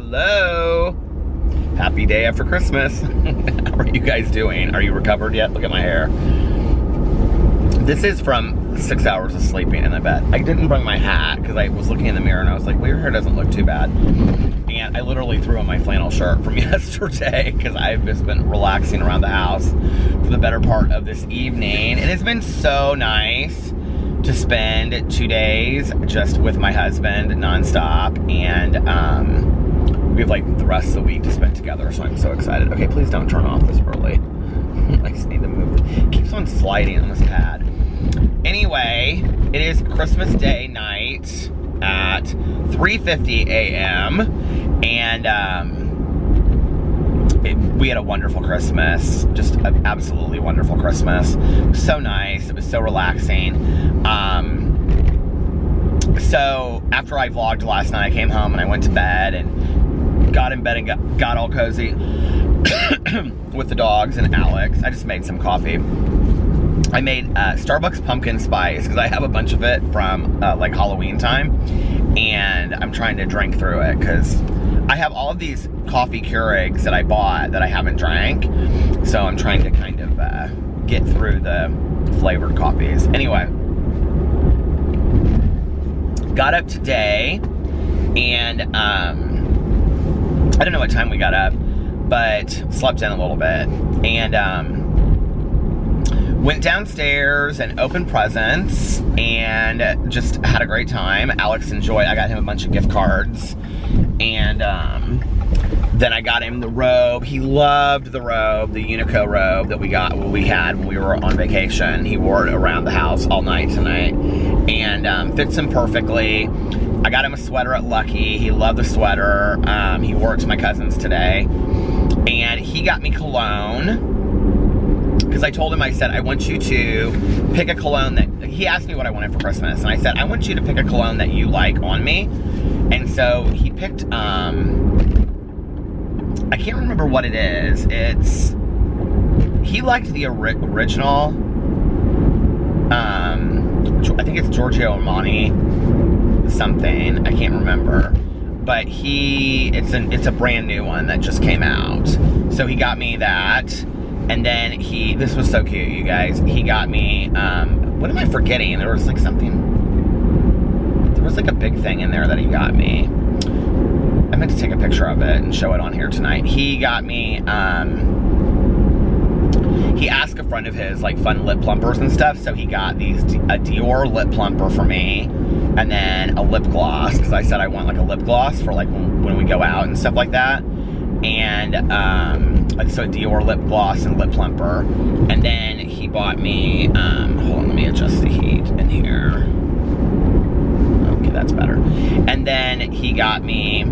Hello. Happy day after Christmas. How are you guys doing? Are you recovered yet? Look at my hair. This is from 6 hours of sleeping in the bed. I didn't bring my hat because I was looking in the mirror and I was like, well, your hair doesn't look too bad. And I literally threw on my flannel shirt from yesterday because I've just been relaxing around the house for the better part of this evening. It has been so nice to spend 2 days just with my husband nonstop, and we have like the rest of the week to spend together, so I'm so excited. Okay, please don't turn off this early. I just need to move. It keeps on sliding on this pad. Anyway, it is Christmas Day night at 3:50 a.m. and we had a wonderful Christmas, just an absolutely wonderful Christmas. It was so nice. It was so relaxing. So after I vlogged last night, I came home and I went to bed and got in bed and got all cozy with the dogs and Alex. I just made some coffee. I made Starbucks pumpkin spice because I have a bunch of it from like Halloween time, and I'm trying to drink through it because I have all of these coffee Keurigs that I bought that I haven't drank, so I'm trying to kind of get through the flavored coffees. Anyway, got up today, and I don't know what time we got up, but slept in a little bit, and went downstairs and opened presents and just had a great time. Alex enjoyed. I got him a bunch of gift cards, and then I got him the robe. He loved the robe, the Unico robe that we had when we were on vacation. He wore it around the house all night tonight, and fits him perfectly. I got him a sweater at Lucky. He loved the sweater. He wore it to my cousin's today, and he got me cologne. Because I told him, I said, I want you to pick a cologne that, he asked me what I wanted for Christmas, and I said, I want you to pick a cologne that you like on me. And so he picked, I can't remember what it is. He liked the original, I think it's Giorgio Armani something, I can't remember. But it's a brand new one that just came out. So he got me that. And then this was so cute, you guys. He got me, what am I forgetting? There was like a big thing in there that he got me. I meant to take a picture of it and show it on here tonight. He got me, he asked a friend of his, like, fun lip plumpers and stuff, so he got a Dior lip plumper for me, and then a lip gloss, because I said I want, like, a lip gloss for, like, when we go out and stuff like that. And so a Dior lip gloss and lip plumper. And then he bought me, hold on, let me adjust the heat in here. Okay, that's better. And then he got me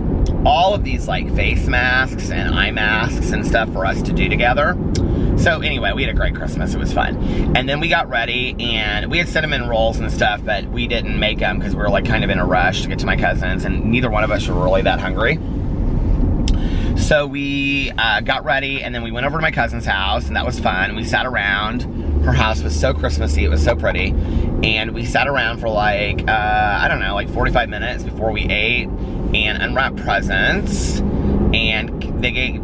all of these like face masks and eye masks and stuff for us to do together. So anyway, we had a great Christmas. It was fun. And then we got ready, and we had cinnamon rolls and stuff, but we didn't make them because we were like kind of in a rush to get to my cousin's, and neither one of us were really that hungry. So we got ready, and then we went over to my cousin's house, and that was fun. We sat around. Her house was so Christmassy. It was so pretty. And we sat around for like, I don't know, like 45 minutes before we ate and unwrapped presents. And they gave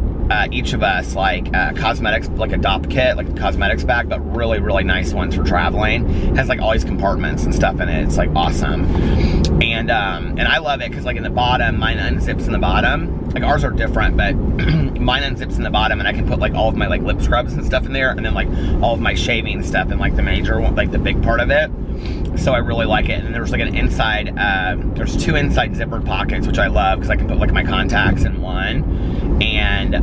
each of us like cosmetics, like a DOP kit, like a cosmetics bag, but really, really nice ones for traveling. It has like all these compartments and stuff in it. It's like awesome. And I love it because like in the bottom, mine unzips in the bottom. Like ours are different, but mine unzips in the bottom, and I can put like all of my like lip scrubs and stuff in there, and then like all of my shaving stuff in like the major one, like the big part of it. So I really like it. And there's like an inside, there's 2 inside zippered pockets, which I love because I can put like my contacts in one, and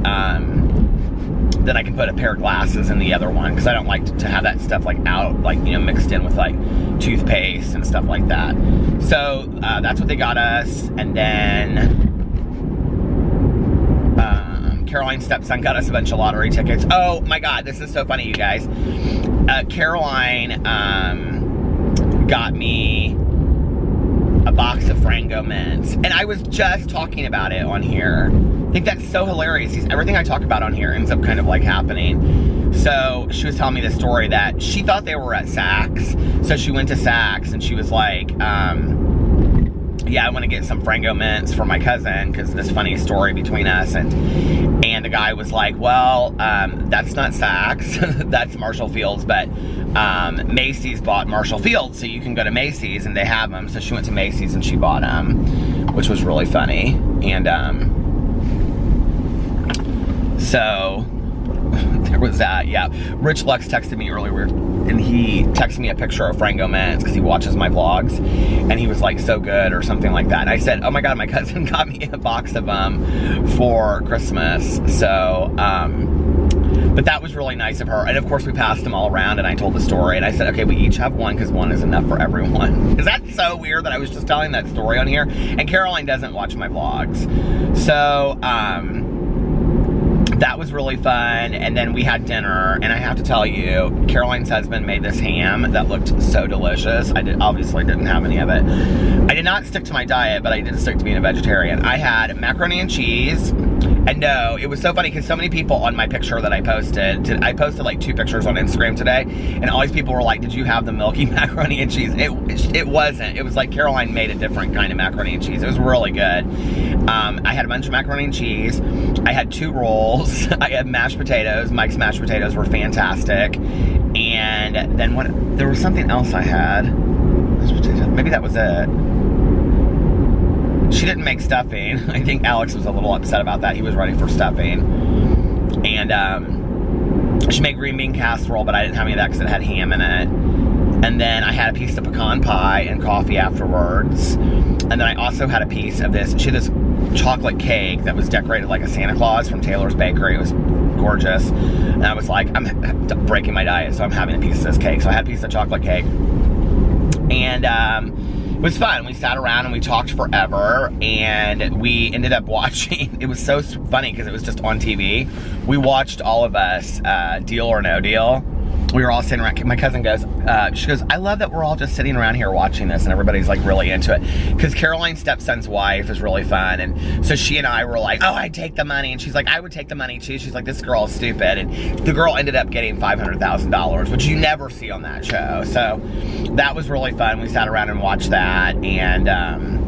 then I can put a pair of glasses in the other one because I don't like to have that stuff like out, like, you know, mixed in with like toothpaste and stuff like that. So that's what they got us. And then Caroline's stepson got us a bunch of lottery tickets. Oh my God, this is so funny, you guys. Caroline got me a box of Frango mints, and I was just talking about it on here. I think that's so hilarious. Everything I talk about on here ends up kind of like happening. So she was telling me the story that she thought they were at Saks. So she went to Saks and she was like, yeah, I want to get some Frango mints for my cousin, because this funny story between us, and the guy was like, well, that's not Saks, that's Marshall Field's, but Macy's bought Marshall Field's, so you can go to Macy's and they have them. So she went to Macy's and she bought them, which was really funny. And so there was that. Yeah, Rich Lux texted me earlier, and he texted me a picture of Frango mints because he watches my vlogs, and he was like, so good, or something like that. And I said, oh my god, my cousin got me a box of them for Christmas. So but that was really nice of her. And of course we passed them all around, and I told the story, and I said, okay, we each have one because one is enough for everyone. Is that so weird that I was just telling that story on here? And Caroline doesn't watch my vlogs. So that was really fun. And then we had dinner, and I have to tell you, Caroline's husband made this ham that looked so delicious. I obviously didn't have any of it. I did not stick to my diet, but I did stick to being a vegetarian. I had macaroni and cheese. And no, it was so funny because so many people on my picture that I posted like 2 pictures on Instagram today, and all these people were like, did you have the milky macaroni and cheese? It wasn't. It was like Caroline made a different kind of macaroni and cheese. It was really good. I had a bunch of macaroni and cheese. I had 2 rolls. I had mashed potatoes. Mike's mashed potatoes were fantastic. And then there was something else I had. Maybe that was it. She didn't make stuffing. I think Alex was a little upset about that. He was ready for stuffing. And she made green bean casserole, but I didn't have any of that because it had ham in it. And then I had a piece of pecan pie and coffee afterwards. And then I also had a piece of this. She had this chocolate cake that was decorated like a Santa Claus from Taylor's Bakery. It was gorgeous. And I was like, I'm breaking my diet, so I'm having a piece of this cake. So I had a piece of chocolate cake. And it was fun. We sat around and we talked forever, and we ended up watching, it was so funny because it was just on TV. We watched, all of us, Deal or No Deal. We were all sitting around. My cousin goes, she goes, I love that we're all just sitting around here watching this and everybody's like really into it. Because Caroline's stepson's wife is really fun. And so she and I were like, oh, I'd take the money. And she's like, I would take the money too. She's like, this girl is stupid. And the girl ended up getting $500,000, which you never see on that show. So that was really fun. We sat around and watched that. And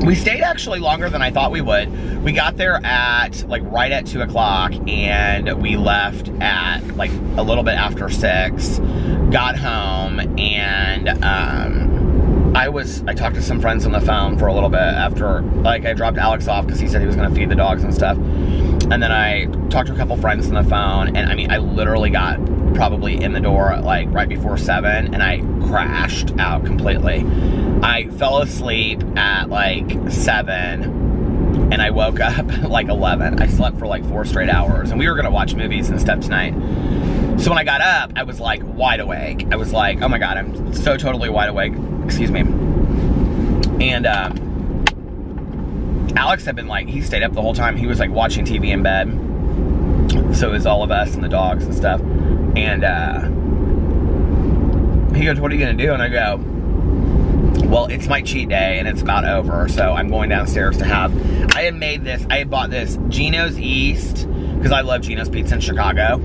we stayed actually longer than I thought we would. We got there at like right at 2 o'clock, and we left at like a little bit after 6, got home, and I talked to some friends on the phone for a little bit after, like, I dropped Alex off because he said he was gonna feed the dogs and stuff. And then I talked to a couple friends on the phone, and I mean, I literally got probably in the door at like right before 7, and I crashed out completely. I fell asleep at like 7, and I woke up at like 11. I slept for like 4 straight hours, and we were gonna watch movies and stuff tonight. So when I got up, I was like wide awake. I was like, oh my god, I'm so totally wide awake. Excuse me. And Alex had been like, he stayed up the whole time. He was like watching TV in bed. So it was all of us and the dogs and stuff. And he goes, what are you gonna do? And I go, well, it's my cheat day and it's about over, so I'm going downstairs to have, I had bought this Geno's East, because I love Geno's Pizza in Chicago.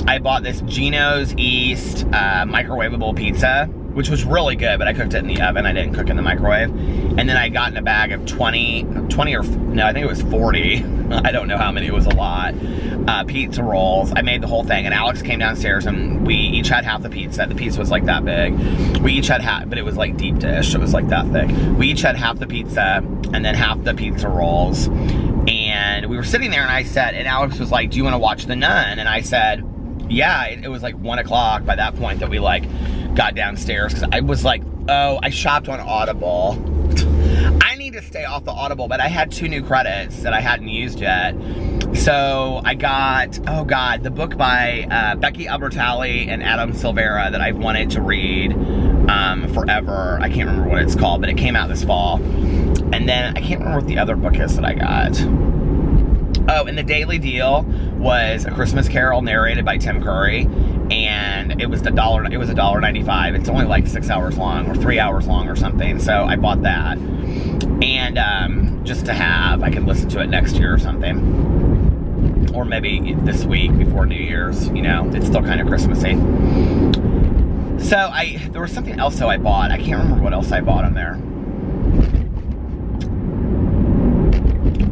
I bought this Geno's East microwavable pizza, which was really good, but I cooked it in the oven. I didn't cook in the microwave. And then I got in a bag of 20 or, no, I think it was 40. I don't know how many, it was a lot. Pizza rolls. I made the whole thing, and Alex came downstairs, and we each had half the pizza. The pizza was like that big. We each had half, but it was like deep dish. It was like that thick. We each had half the pizza, and then half the pizza rolls. And we were sitting there, and I said, and Alex was like, do you want to watch The Nun? And I said, yeah. It was like 1 o'clock by that point that we like got downstairs, because I was like, oh, I shopped on Audible. I need to stay off the Audible, but I had 2 new credits that I hadn't used yet. So I got, oh god, the book by Becky Albertalli and Adam Silvera that I've wanted to read forever. I can't remember what it's called, but it came out this fall. And then I can't remember what the other book is that I got. Oh, and the Daily Deal was A Christmas Carol narrated by Tim Curry, and it was $1.95. It's only like 6 hours long or 3 hours long or something. So I bought that, and just to have, I can listen to it next year or something, or maybe this week before New Year's. You know, it's still kind of Christmassy. So there was something else that I bought. I can't remember what else I bought on there.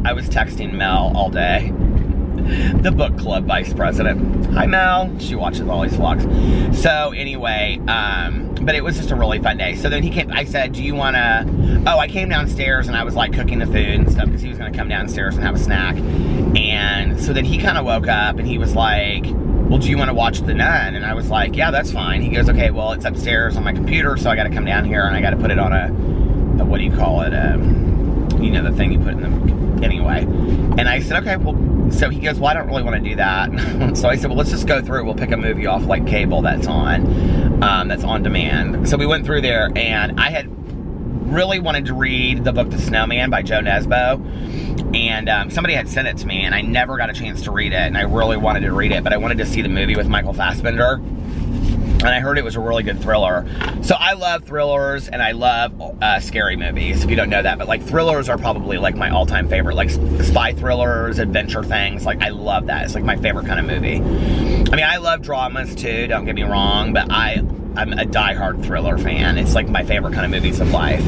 I was texting Mel all day, the book club vice president. Hi, Mel. She watches all these vlogs. So anyway, but it was just a really fun day. So then he came, I said, do you want to, oh, I came downstairs and I was like cooking the food and stuff because he was going to come downstairs and have a snack. And so then he kind of woke up and he was like, well, do you want to watch The Nun? And I was like, yeah, that's fine. He goes, okay, well, it's upstairs on my computer, so I got to come down here and I got to put it on a what do you call it? You know, the thing you put in the, anyway. And I said, okay, well, so he goes, well, I don't really want to do that. So I said, well, let's just go through it. We'll pick a movie off like cable that's on demand. So we went through there, and I had really wanted to read the book The Snowman by Joe Nesbo. And somebody had sent it to me, and I never got a chance to read it, and I really wanted to read it, but I wanted to see the movie with Michael Fassbender. And I heard it was a really good thriller. So I love thrillers, and I love scary movies, if you don't know that. But like thrillers are probably like my all-time favorite. Like spy thrillers, adventure things. Like I love that. It's like my favorite kind of movie. I mean, I love dramas too, don't get me wrong. But I'm a diehard thriller fan. It's like my favorite kind of movies of life.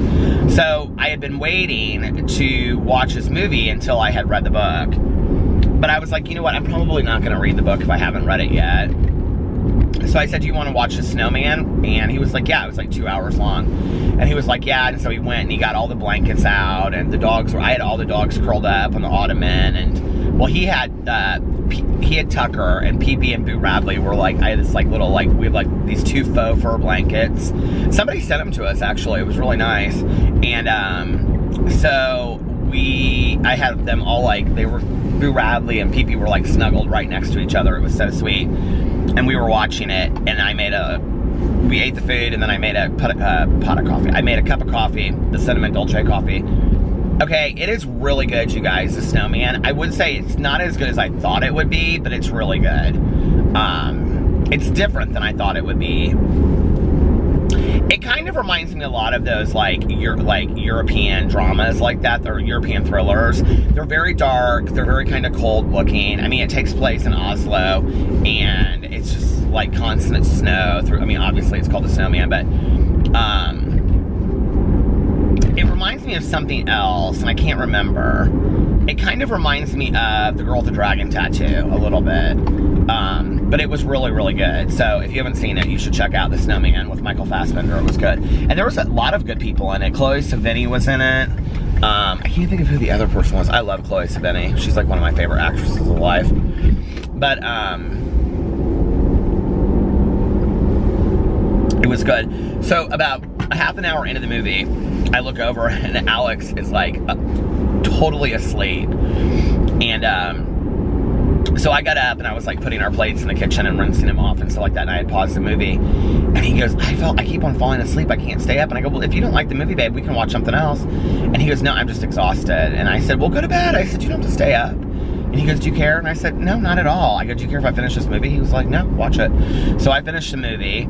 So I had been waiting to watch this movie until I had read the book. But I was like, you know what? I'm probably not going to read the book if I haven't read it yet. So I said, do you want to watch The Snowman? And he was like, yeah. It was like 2 hours long. And he was like, yeah. And so he went and he got all the blankets out, and the dogs were, I had all the dogs curled up on the ottoman. And well, he had Tucker and Pee-Pee and Boo Radley were like, I had this like little, like, we have like these 2 faux fur blankets. Somebody sent them to us, actually. It was really nice. And so I had them all like, they were, Boo Radley and Pee-Pee were like snuggled right next to each other. It was so sweet. And we were watching it, and we ate the food, and then I made a pot of coffee. I made a cup of coffee, the cinnamon dolce coffee. Okay, it is really good, you guys, The Snowman. I would say it's not as good as I thought it would be, but it's really good. It's different than I thought it would be. It kind of reminds me a lot of those like European dramas like that. They're European thrillers. They're very dark. They're very kind of cold looking. I mean, it takes place in Oslo, and it's just like constant snow through. I mean, obviously it's called The Snowman, but it reminds me of something else, and I can't remember. It kind of reminds me of The Girl with the Dragon Tattoo a little bit. But it was really, really good. So if you haven't seen it, you should check out The Snowman with Michael Fassbender. It was good. And there was a lot of good people in it. Chloe Sevigny was in it. I can't think of who the other person was. I love Chloe Sevigny. She's like one of my favorite actresses of life. But it was good. So about a half an hour into the movie, I look over and Alex is like totally asleep. And so I got up and I was like putting our plates in the kitchen and rinsing them off and stuff like that, and I had paused the movie. And he goes, I keep on falling asleep, I can't stay up. And I go, well, if you don't like the movie, babe, we can watch something else. And he goes, no, I'm just exhausted. And I said, well, go to bed. I said, you don't have to stay up. And he goes, do you care? And I said, no, not at all. I go, do you care if I finish this movie? He was like, no, watch it. So I finished the movie,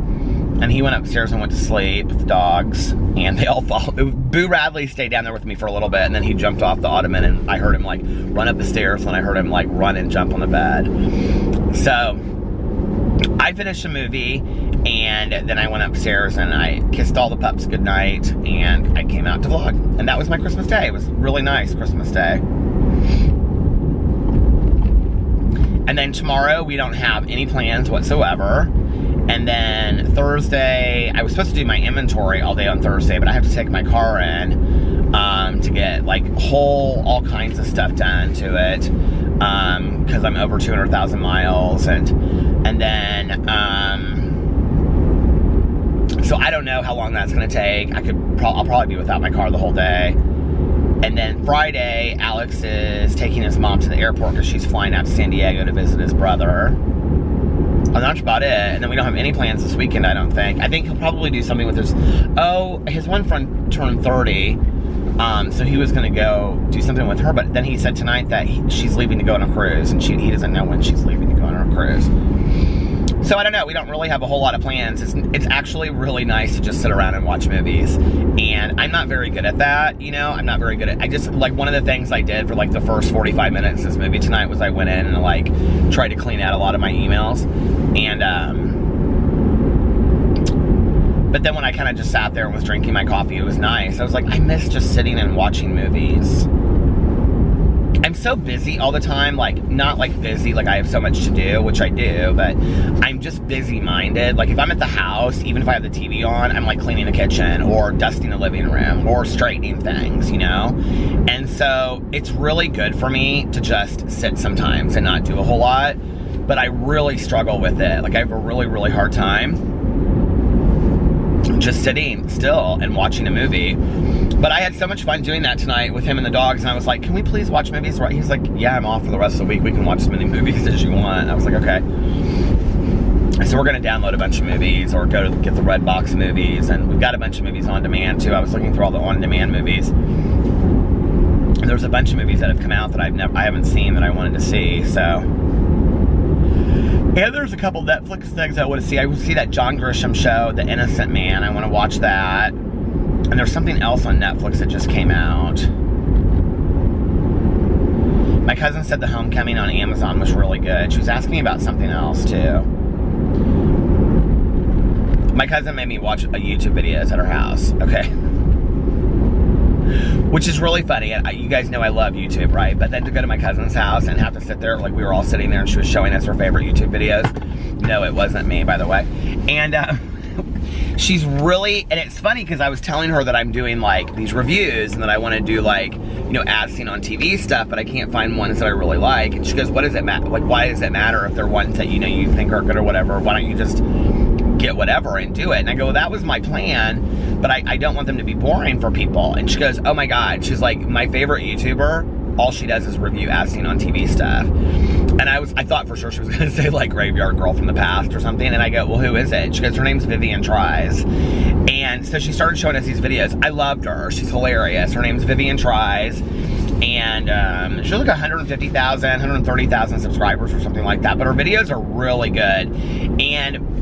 and he went upstairs and went to sleep with the dogs, and they all followed. Boo Radley stayed down there with me for a little bit, and then he jumped off the ottoman, and I heard him like run up the stairs, and I heard him like run and jump on the bed. So I finished the movie, and then I went upstairs and I kissed all the pups goodnight, and I came out to vlog. And that was my Christmas day. It was really nice Christmas day. And then tomorrow we don't have any plans whatsoever. And then Thursday, I was supposed to do my inventory all day on Thursday, but I have to take my car in to get like all kinds of stuff done to it, because I'm over 200,000 miles, and then so I don't know how long that's gonna take. I'll probably be without my car the whole day. And then Friday, Alex is taking his mom to the airport because she's flying out to San Diego to visit his brother. And that's about it. And then we don't have any plans this weekend, I don't think. I think he'll probably do something with his one friend turned 30. So he was going to go do something with her. But then he said tonight that she's leaving to go on a cruise. And he doesn't know when she's leaving to go on a cruise. So I don't know. We don't really have a whole lot of plans. It's actually really nice to just sit around and watch movies. And I'm not very good at that, you know. I'm not very good at. I just like one of the things I did for like the first 45 minutes of this movie tonight was I went in and like tried to clean out a lot of my emails. And but then when I kind of just sat there and was drinking my coffee, it was nice. I was like, I miss just sitting and watching movies. I'm so busy all the time, like, not like busy, like I have so much to do, which I do, but I'm just busy-minded. Like, if I'm at the house, even if I have the TV on, I'm like cleaning the kitchen or dusting the living room or straightening things, you know? And so it's really good for me to just sit sometimes and not do a whole lot, but I really struggle with it. Like, I have a really, really hard time just sitting still and watching a movie. But I had so much fun doing that tonight with him and the dogs, and I was like, can we please watch movies? He's like, yeah, I'm off for the rest of the week. We can watch as many movies as you want. And I was like, okay. So we're going to download a bunch of movies or go to get the Redbox movies, and we've got a bunch of movies on demand too. I was looking through all the on-demand movies. And there's a bunch of movies that have come out that I haven't seen that I wanted to see, so. And there's a couple Netflix things I want to see. I want to see that John Grisham show, The Innocent Man. I want to watch that. And there's something else on Netflix that just came out. My cousin said The Homecoming on Amazon was really good. She was asking me about something else too. My cousin made me watch YouTube videos at her house. Okay. Which is really funny. You guys know I love YouTube, right? But then to go to my cousin's house and have to sit there, like we were all sitting there and she was showing us her favorite YouTube videos. No, it wasn't me, by the way. And she's really, and it's funny because I was telling her that I'm doing like these reviews and that I want to do like, you know, as seen on TV stuff, but I can't find ones that I really like. And she goes, what does it matter? Like, why does it matter if they're ones that, you know, you think are good or whatever? Why don't you just get whatever and do it? And I go, well, that was my plan, but I don't want them to be boring for people. And she goes, oh my God. She's like, my favorite YouTuber, all she does is review as seen on TV stuff. And I thought for sure she was gonna say like Graveyard Girl from the Past or something. And I go, well, who is it? She goes, her name's Vivian Tries. And so she started showing us these videos. I loved her. She's hilarious. Her name's Vivian Tries. And she's like 150,000, 130,000 subscribers or something like that. But her videos are really good. And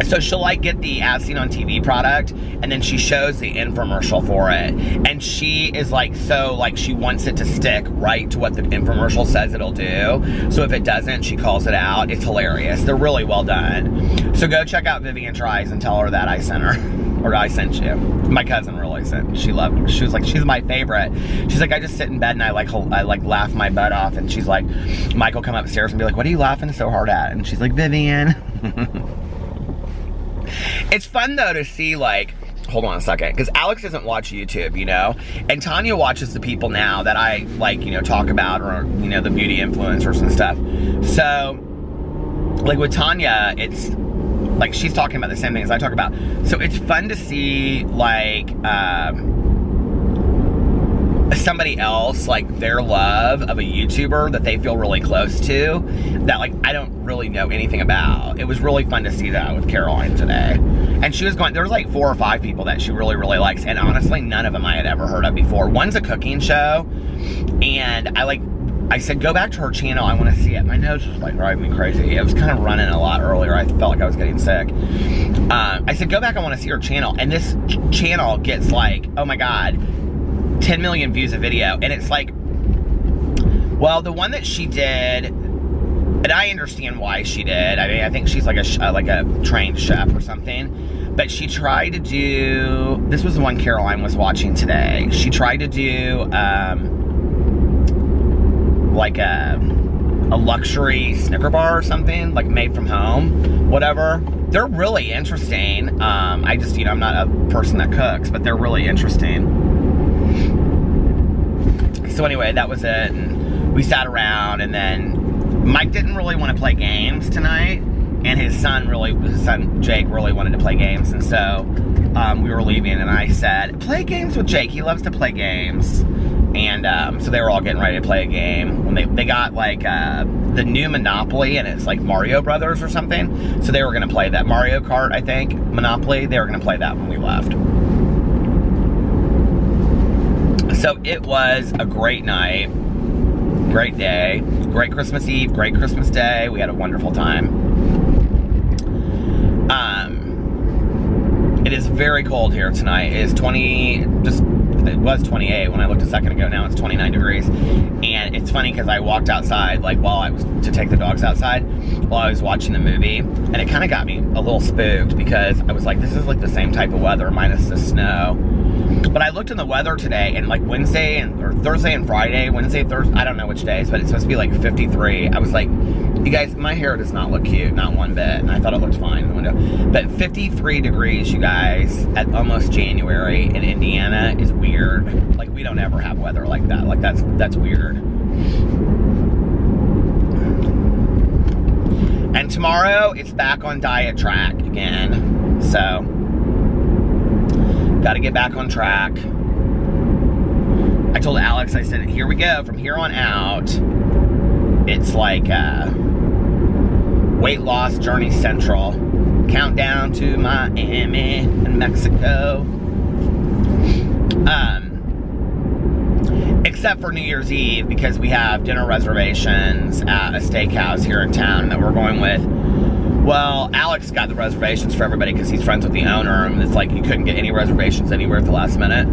so she'll like get the as seen on TV product, and then she shows the infomercial for it. And she is like, so like she wants it to stick right to what the infomercial says it'll do. So if it doesn't, she calls it out. It's hilarious. They're really well done. So go check out Vivian Tries and tell her that I sent her. Or I sent you. My cousin really sent. She loved her. She was like, she's my favorite. She's like, I just sit in bed and I laugh my butt off. And she's like, Mike will come upstairs and be like, what are you laughing so hard at? And she's like, Vivian. It's fun though to see like, hold on a second, because Alex doesn't watch YouTube, you know, and Tanya watches the people now that I like, you know, talk about, or, you know, the beauty influencers and stuff. So like with Tanya, it's like she's talking about the same things I talk about. So it's fun to see like somebody else, like their love of a YouTuber that they feel really close to, that like I don't really know anything about. It was really fun to see that with Caroline today. And she was going, there was like 4 or 5 people that she really, really likes, and honestly none of them I had ever heard of before. One's a cooking show, and I said, go back to her channel, I want to see it. My nose was like driving me crazy. It was kind of running a lot earlier. I felt like I was getting sick. I said, go back, I want to see her channel. And this channel gets like, oh my God, 10 million views a video. And it's like, well, the one that she did, and I understand why she did. I mean, I think she's like a trained chef or something. But she tried to do, this was the one Caroline was watching today. She tried to do like a luxury Snicker bar or something, like made from home, whatever. They're really interesting. I just, you know, I'm not a person that cooks, but they're really interesting. So anyway, that was it, and we sat around, and then Mike didn't really want to play games tonight, and his son Jake really wanted to play games, and so we were leaving, and I said, play games with Jake, he loves to play games. And so they were all getting ready to play a game. When they got like the new Monopoly, and it's like Mario Brothers or something. So they were gonna play that. Mario Kart, I think, Monopoly, they were gonna play that when we left. So it was a great night, great day, great Christmas Eve, great Christmas Day. We had a wonderful time. It is very cold here tonight. It was 28 when I looked a second ago. Now it's 29 degrees. And it's funny because I walked outside, like while I was to take the dogs outside, while I was watching the movie. And it kind of got me a little spooked because I was like, this is like the same type of weather minus the snow. But I looked in the weather today, and like or Thursday and Friday, Wednesday, Thursday, I don't know which days, but it's supposed to be like 53. I was like, you guys, my hair does not look cute, not one bit. And I thought it looked fine in the window. But 53 degrees, you guys, at almost January in Indiana is weird. Like, we don't ever have weather like that. Like, that's weird. And tomorrow, it's back on diet track again. So, got to get back on track. I told Alex, I said, here we go. From here on out, it's like weight loss journey central. Countdown to Miami and Mexico. Except for New Year's Eve, because we have dinner reservations at a steakhouse here in town that we're going with. Well, Alex got the reservations for everybody because he's friends with the owner, and it's like you couldn't get any reservations anywhere at the last minute.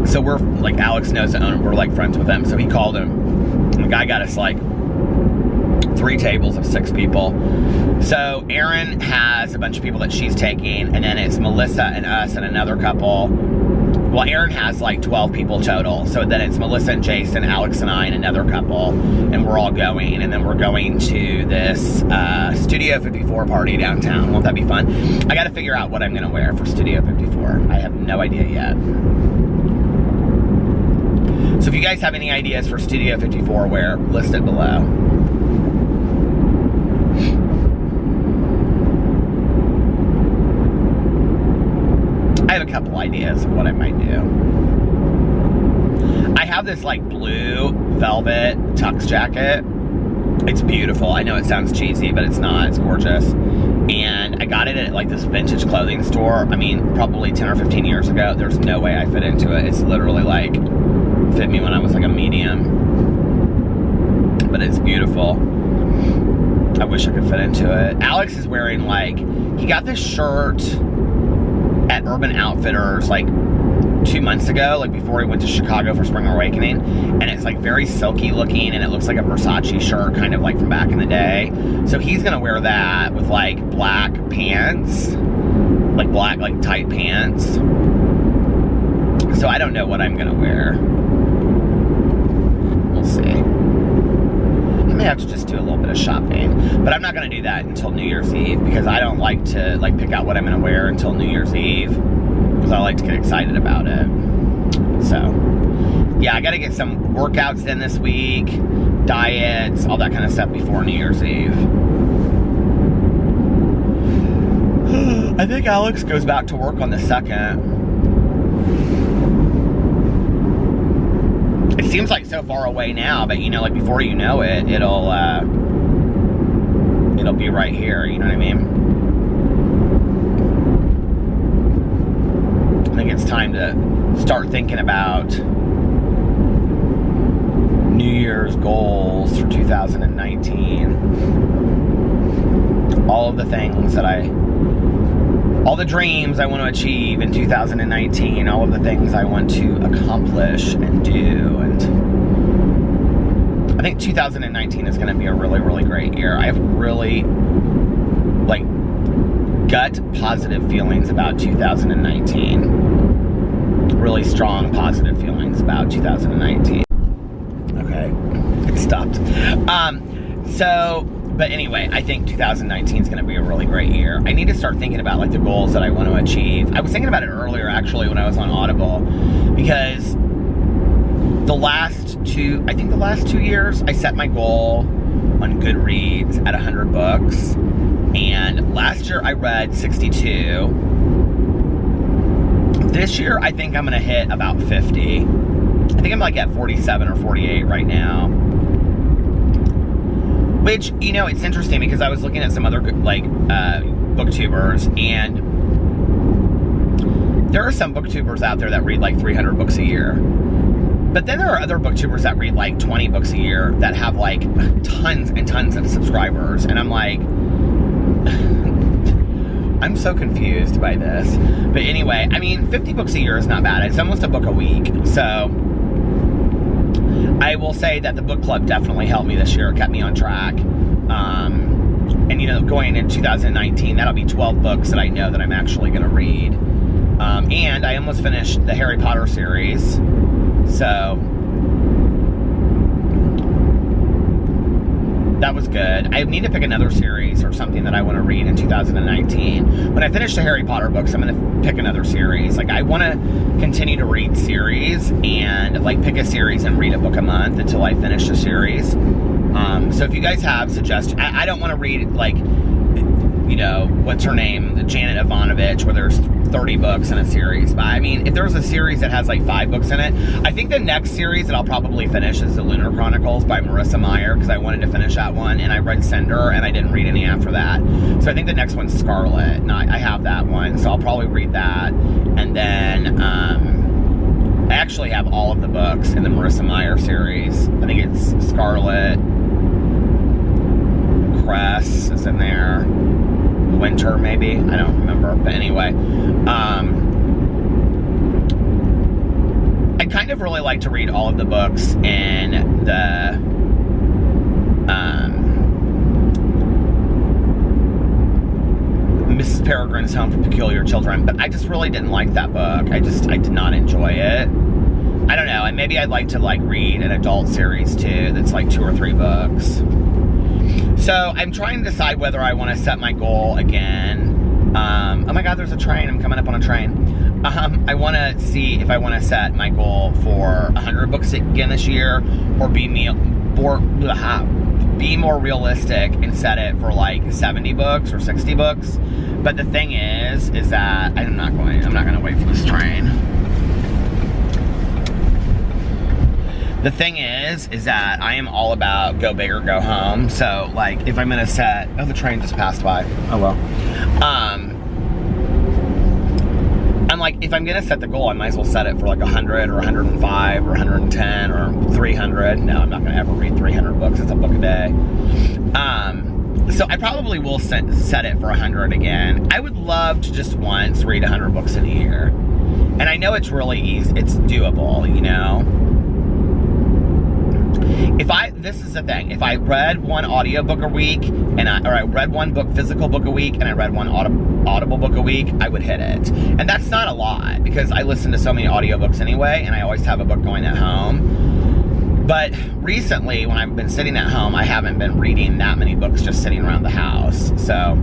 So we're, like, Alex knows the owner, we're like friends with him, so he called him, and the guy got us like 3 tables of 6 people. So Erin has a bunch of people that she's taking, and then it's Melissa and us and another couple. Well, Erin has like 12 people total. So then it's Melissa and Jason, Alex and I, and another couple. And we're all going. And then we're going to this Studio 54 party downtown. Won't that be fun? I got to figure out what I'm going to wear for Studio 54. I have no idea yet. So if you guys have any ideas for Studio 54 wear, list it below. I have a couple ideas of what I might do. I have this like blue velvet tux jacket. It's beautiful. I know it sounds cheesy, but it's not. It's gorgeous. And I got it at like this vintage clothing store. I mean, probably 10 or 15 years ago. There's no way I fit into it. It's literally like fit me when I was like a medium. But it's beautiful. I wish I could fit into it. Alex is wearing like, he got this shirt at Urban Outfitters like 2 months ago, like before he went to Chicago for Spring Awakening, and it's like very silky looking, and it looks like a Versace shirt, kind of like from back in the day. So he's gonna wear that with like black pants, like black like tight pants. So I don't know what I'm gonna wear. We'll see. I may have to just do a little bit of shopping, but I'm not gonna do that until New Year's Eve, because I don't like to like pick out what I'm gonna wear until New Year's Eve, because I like to get excited about it. So yeah, I gotta get some workouts in this week, diets, all that kind of stuff before New Year's Eve. I think Alex goes back to work on the 2nd. It seems like so far away now, but you know, like before you know it, it'll be right here, you know what I mean? I think it's time to start thinking about New Year's goals for 2019. All of the things that all the dreams I want to achieve in 2019, all of the things I want to accomplish and do. And I think 2019 is going to be a really, really great year. I have really, like, gut positive feelings about 2019. Really strong positive feelings about 2019. Okay, it stopped. But anyway, I think 2019 is going to be a really great year. I need to start thinking about like the goals that I want to achieve. I was thinking about it earlier actually when I was on Audible, because the last 2 years I set my goal on Goodreads at 100 books, and last year I read 62. This year I think I'm going to hit about 50. I think I'm like at 47 or 48 right now. Which, you know, it's interesting because I was looking at some other, like, booktubers, and there are some booktubers out there that read, like, 300 books a year. But then there are other booktubers that read, like, 20 books a year that have, like, tons and tons of subscribers. And I'm like, I'm so confused by this. But anyway, I mean, 50 books a year is not bad. It's almost a book a week. So I will say that the book club definitely helped me this year, kept me on track. And, you know, going into 2019, that'll be 12 books that I know that I'm actually going to read. And I almost finished the Harry Potter series. So that was good. I need to pick another series or something that I want to read in 2019. When I finish the Harry Potter books, I'm going to pick another series. Like, I want to continue to read series and, like, pick a series and read a book a month until I finish the series. So if you guys have suggestions, I don't want to read, like, you know, what's her name? Janet Ivanovich, where there's 30 books in a series. But I mean, if there's a series that has like 5 books in it, I think the next series that I'll probably finish is the Lunar Chronicles by Marissa Meyer, because I wanted to finish that one, and I read Cinder, and I didn't read any after that. So I think the next one's Scarlet, and I have that one, so I'll probably read that. And then, I actually have all of the books in the Marissa Meyer series. I think it's Scarlet, Cress is in there, Winter maybe, I don't remember, but anyway, I kind of really like to read all of the books in the Mrs. Peregrine's Home for Peculiar Children, but I just really didn't like that book. I did not enjoy it. I don't know, and maybe I'd like to like read an adult series too that's like 2 or 3 books. So I'm trying to decide whether I want to set my goal again. Oh my God, there's a train. I'm coming up on a train. I want to see if I want to set my goal for 100 books again this year, or be more realistic and set it for like 70 books or 60 books. But the thing is that I'm not going to wait for this train. The thing is that I am all about go big or go home. So, like, if I'm gonna set... Oh, the train just passed by. Oh, well. I'm like, if I'm gonna set the goal, I might as well set it for, like, 100 or 105 or 110 or 300. No, I'm not gonna ever read 300 books. It's a book a day. So I probably will set it for 100 again. I would love to just once read 100 books in a year. And I know it's really easy. It's doable, you know? This is the thing, if I read one audiobook a week, or I read one physical book a week, and I read one audible book a week, I would hit it. And that's not a lot, because I listen to so many audiobooks anyway, and I always have a book going at home. But recently, when I've been sitting at home, I haven't been reading that many books just sitting around the house. So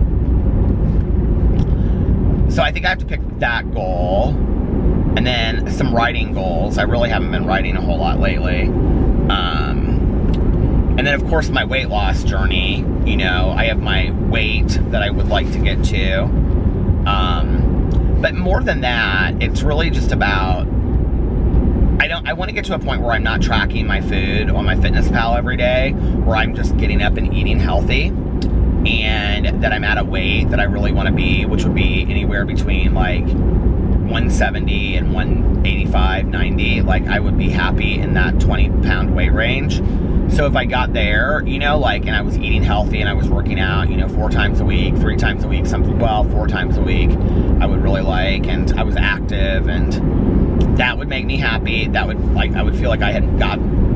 I think I have to pick that goal. And then some writing goals. I really haven't been writing a whole lot lately. And then, of course, my weight loss journey. You know, I have my weight that I would like to get to. But more than that, it's really just about... I want to get to a point where I'm not tracking my food on MyFitnessPal every day, where I'm just getting up and eating healthy, and that I'm at a weight that I really want to be, which would be anywhere between, like, 170 and 185, 90. Like, I would be happy in that 20-pound weight range. So if I got there, you know, like, and I was eating healthy and I was working out, you know, 4 times a week, 3 times a week, 4 times a week, I would really like, and I was active, and that would make me happy. That would, like, I would feel like I had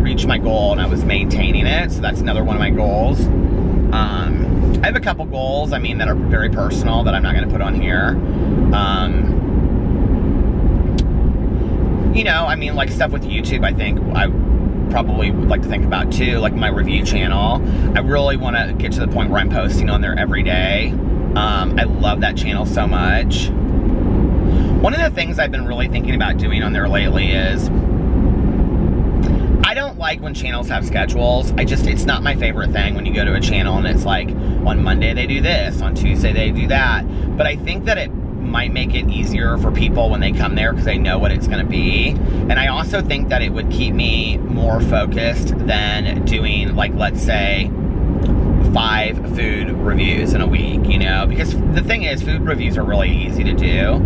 reached my goal and I was maintaining it. So that's another one of my goals. I have a couple goals, I mean, that are very personal that I'm not going to put on here. You know, I mean, like, stuff with YouTube, I think I probably would like to think about too, like my review channel. I really want to get to the point where I'm posting on there every day. I love that channel so much. One of the things I've been really thinking about doing on there lately is, I don't like when channels have schedules. It's not my favorite thing when you go to a channel and it's like, on Monday they do this, on Tuesday they do that. But I think that it might make it easier for people when they come there because they know what it's going to be. And I also think that it would keep me more focused than doing, like, let's say 5 food reviews in a week, you know, because the thing is, food reviews are really easy to do.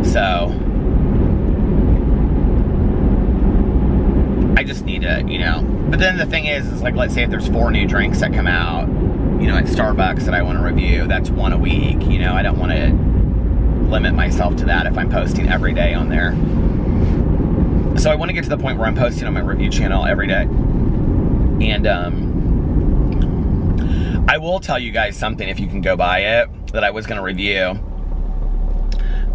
So I just need to, you know, but then the thing is like, let's say if there's 4 new drinks that come out, you know, at Starbucks that I want to review, that's 1 a week, you know. I don't want to limit myself to that if I'm posting every day on there. So I want to get to the point where I'm posting on my review channel every day. And I will tell you guys something, if you can go buy it, that I was going to review.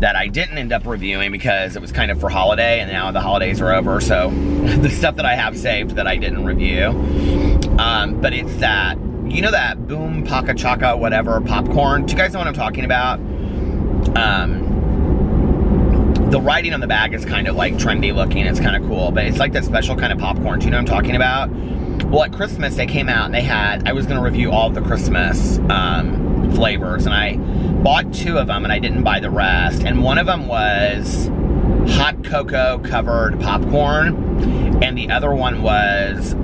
that I didn't end up reviewing because it was kind of for holiday, and now the holidays are over, so the stuff that I have saved that I didn't review. But it's that, you know, that Boom Paka Chaka whatever popcorn? Do you guys know what I'm talking about? The writing on the bag is kind of like trendy looking. It's kind of cool, but it's like that special kind of popcorn. Do you know what I'm talking about? Well, at Christmas they came out and I was going to review all of the Christmas flavors, and I bought 2 of them and I didn't buy the rest. And one of them was hot cocoa covered popcorn, and the other one was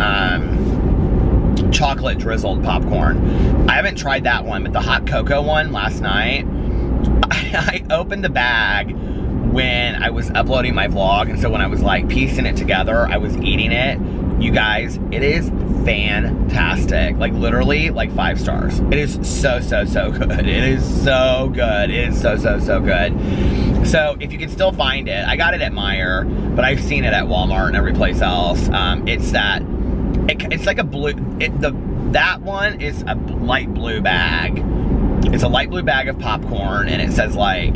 chocolate drizzled popcorn. I haven't tried that one, but the hot cocoa one last night, I opened the bag when I was uploading my vlog, and so when I was like piecing it together, I was eating it. You guys, it is fantastic. Like literally like 5 stars. It is so good. It is so good. It is so good. So if you can still find it, I got it at Meijer, but I've seen it at Walmart and every place else. It's that, it's like a blue, that one is a light blue bag. It's a light blue bag of popcorn, and it says like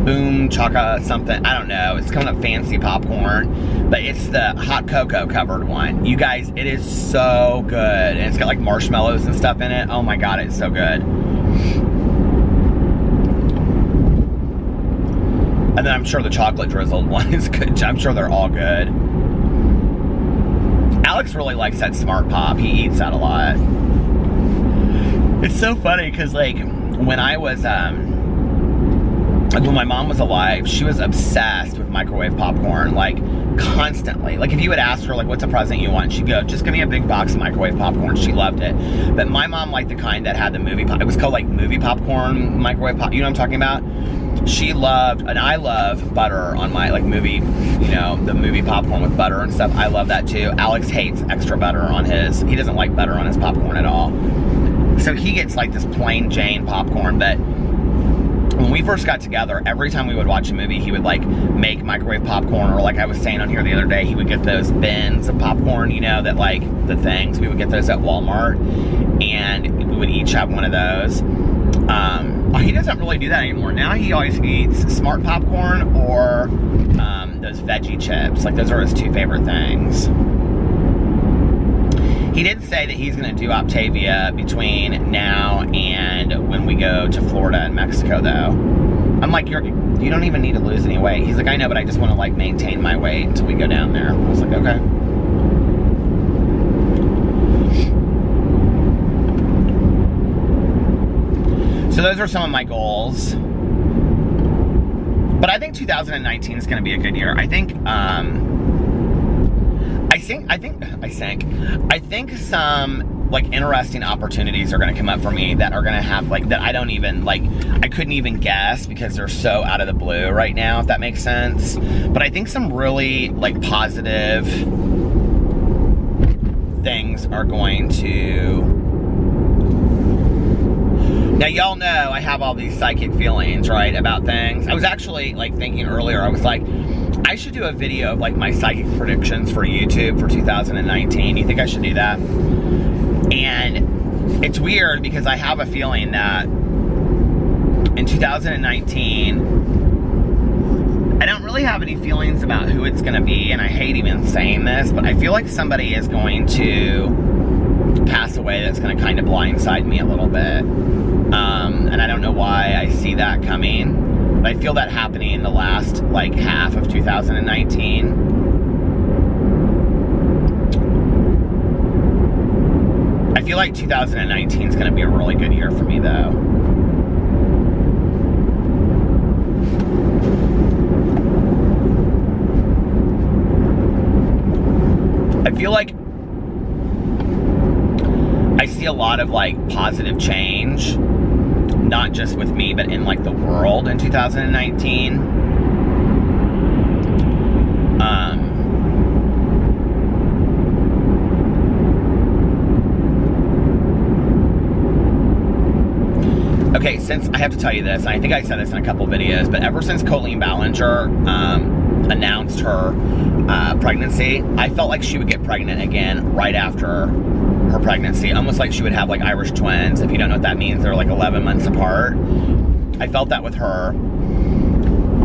Boom Chaka something, I don't know, it's kind of fancy popcorn, but it's the hot cocoa covered one. You guys, it is so good, and it's got like marshmallows and stuff in it. Oh my god, it's so good. And then I'm sure the chocolate drizzled one is good. I'm sure they're all good. Alex really likes that Smart Pop. He eats that a lot. It's so funny because like when I was like when my mom was alive, she was obsessed with microwave popcorn, like constantly. Like if you would ask her like, what's a present you want? She'd go, just give me a big box of microwave popcorn. She loved it. But my mom liked the kind that had the movie pop. It was called like movie popcorn, microwave pop. You know what I'm talking about? She loved, and I love butter on my like movie, you know, the movie popcorn with butter and stuff. I love that too. Alex hates extra butter on his. He doesn't like butter on his popcorn at all. So he gets like this plain Jane popcorn, but when we first got together, every time we would watch a movie, he would like make microwave popcorn, or like I was saying on here the other day, he would get those bins of popcorn, you know, that like the things, we would get those at Walmart, and we would each have one of those. He doesn't really do that anymore. Now he always eats Smart Popcorn or those veggie chips. Like those are his 2 favorite things. He did say that he's going to do Octavia between now and when we go to Florida and Mexico, though. I'm like, you don't even need to lose any weight. He's like, I know, but I just want to like maintain my weight until we go down there. I was like, okay. So those are some of my goals. But I think 2019 is going to be a good year. I think some like interesting opportunities are going to come up for me that are going to have like, that I don't even like, I couldn't even guess because they're so out of the blue right now, if that makes sense. But I think some really like positive things are going to. Now, y'all know I have all these psychic feelings, right, about things. I was actually, like, thinking earlier, I was like, I should do a video of, like, my psychic predictions for YouTube for 2019. You think I should do that? And it's weird because I have a feeling that in 2019, I don't really have any feelings about who it's going to be, and I hate even saying this, but I feel like somebody is going to pass away that's going to kind of blindside me a little bit. And I don't know why I see that coming, but I feel that happening in the last like half of 2019. I feel like 2019 is going to be a really good year for me, though. I feel like I see a lot of like positive change, not just with me, but in like the world in 2019. Okay, since I have to tell you this, and I think I said this in a couple videos, but ever since Colleen Ballinger announced her pregnancy, I felt like she would get pregnant again right after her pregnancy, almost like she would have like Irish twins. If you don't know what that means, they're like 11 months apart. I felt that with her.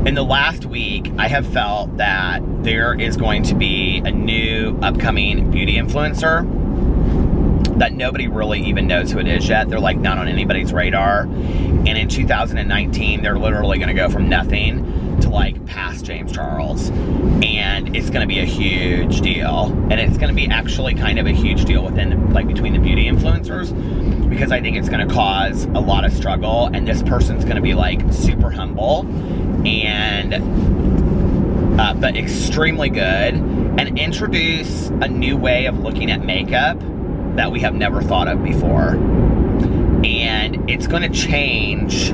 in the last week, I have felt that there is going to be a new upcoming beauty influencer that nobody really even knows who it is yet. They're like not on anybody's radar. And in 2019, they're literally going to go from nothing to like past James Charles. And it's going to be a huge deal. And it's going to be actually kind of a huge deal within, like, between the beauty influencers, because I think it's going to cause a lot of struggle. And this person's going to be like super humble and but extremely good, and introduce a new way of looking at makeup that we have never thought of before. And it's going to change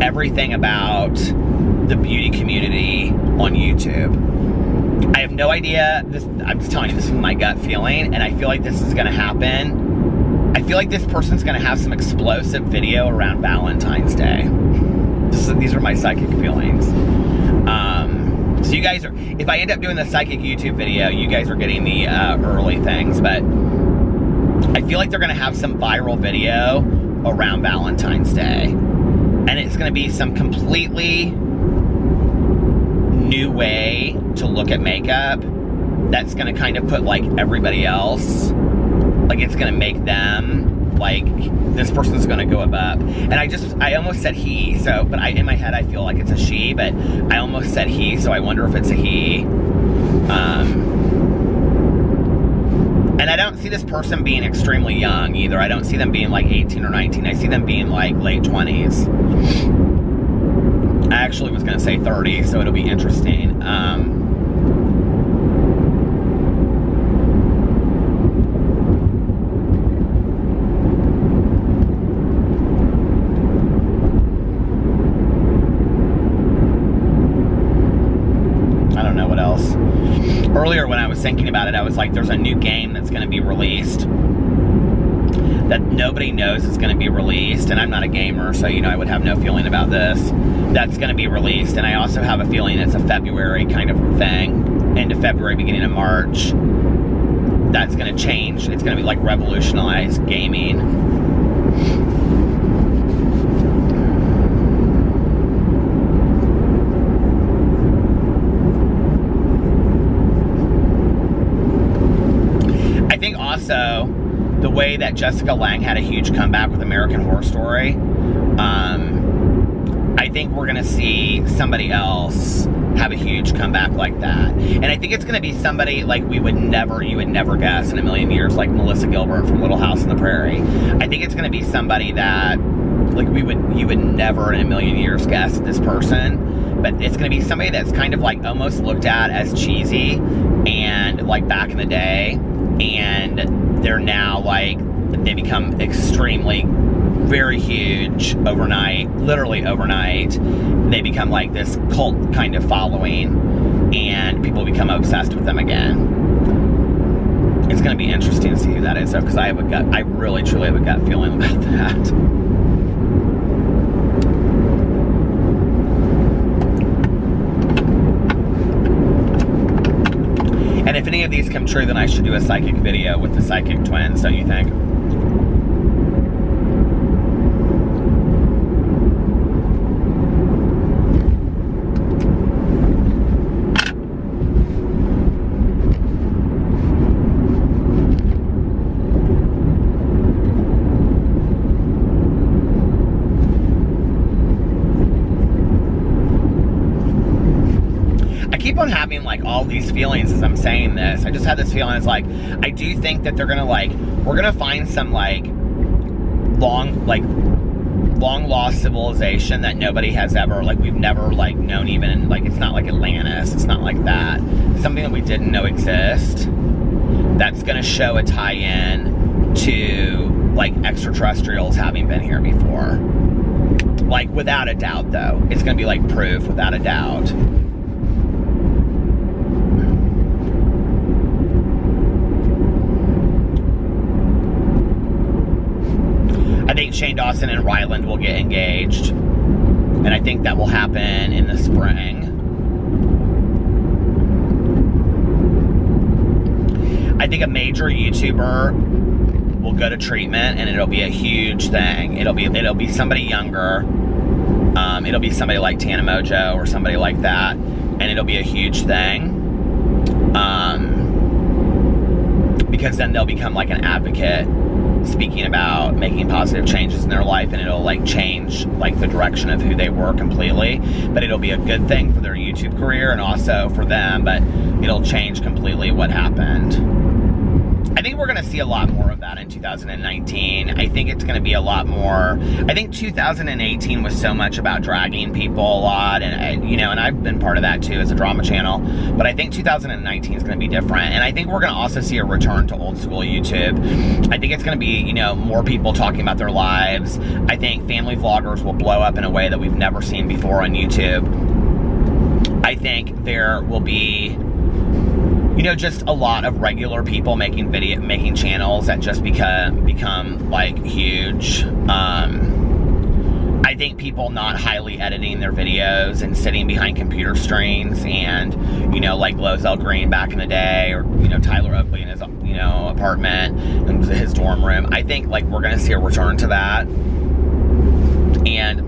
everything about the beauty community on YouTube. I have no idea. I'm just telling you, this is my gut feeling, and I feel like this is going to happen. I feel like this person's going to have some explosive video around Valentine's Day. These are my psychic feelings. So you guys are, if I end up doing the psychic YouTube video, you guys are getting the early things, but I feel like they're going to have some viral video around Valentine's Day. And it's going to be some completely new way to look at makeup that's going to kind of put like everybody else, like it's going to make them, like this person's going to go above. And I almost said he, so, but in my head I feel like it's a she, but I almost said he, so I wonder if it's a he. And I don't see this person being extremely young either. I don't see them being like 18 or 19. I see them being like late 20s. I actually was going to say 30, so it'll be interesting. I don't know what else. Earlier when I was thinking about it, I was like, there's a new game that's going to be released that nobody knows is going to be released, and I'm not a gamer, so, you know, I would have no feeling about this. That's going to be released, and I also have a feeling it's a February kind of thing, end of February, beginning of March. That's going to change. It's going to be like revolutionize gaming. I think also the way that Jessica Lange had a huge comeback with American Horror Story, I think we're going to see somebody else have a huge comeback like that. And I think it's going to be somebody like you would never guess in a million years, like Melissa Gilbert from Little House on the Prairie. I think it's going to be somebody that like you would never in a million years guess this person, but it's going to be somebody that's kind of like almost looked at as cheesy and like back in the day, and they're now like, they become extremely, very huge overnight, literally overnight. They become like this cult kind of following, and people become obsessed with them again. It's going to be interesting to see who that is, though, because I really truly have a gut feeling about that. And if any of these come true, then I should do a psychic video with the psychic twins, don't you think? On having like all these feelings as I'm saying this. I just had this feeling, it's like, I do think that they're gonna like, we're gonna find some like long lost civilization that nobody has ever, like we've never like known, even like, it's not like Atlantis, it's not like that, something that we didn't know exist, that's gonna show a tie-in to like extraterrestrials having been here before, like without a doubt though. It's gonna be like proof without a doubt. I think Shane Dawson and Ryland will get engaged, and I think that will happen in the spring. I think a major YouTuber will go to treatment, and it'll be a huge thing. It'll be somebody younger, It'll be somebody like Tana Mojo or somebody like that, and it'll be a huge thing. Because then they'll become like an advocate speaking about making positive changes in their life, and it'll like change like the direction of who they were completely. But it'll be a good thing for their YouTube career and also for them, but it'll change completely what happened. I think we're going to see a lot more of that in 2019. I think it's going to be a lot more. I think 2018 was so much about dragging people a lot, and you know, and I've been part of that too as a drama channel. But I think 2019 is going to be different, and I think we're going to also see a return to old school YouTube. I think it's going to be, you know, more people talking about their lives. I think family vloggers will blow up in a way that we've never seen before on YouTube. I think there will be, you know, just a lot of regular people making channels that just become like huge. I think people not highly editing their videos and sitting behind computer screens and, you know, like Lozelle Green back in the day, or, you know, Tyler Oakley in his, you know, apartment and his dorm room. I think like we're going to see a return to that, and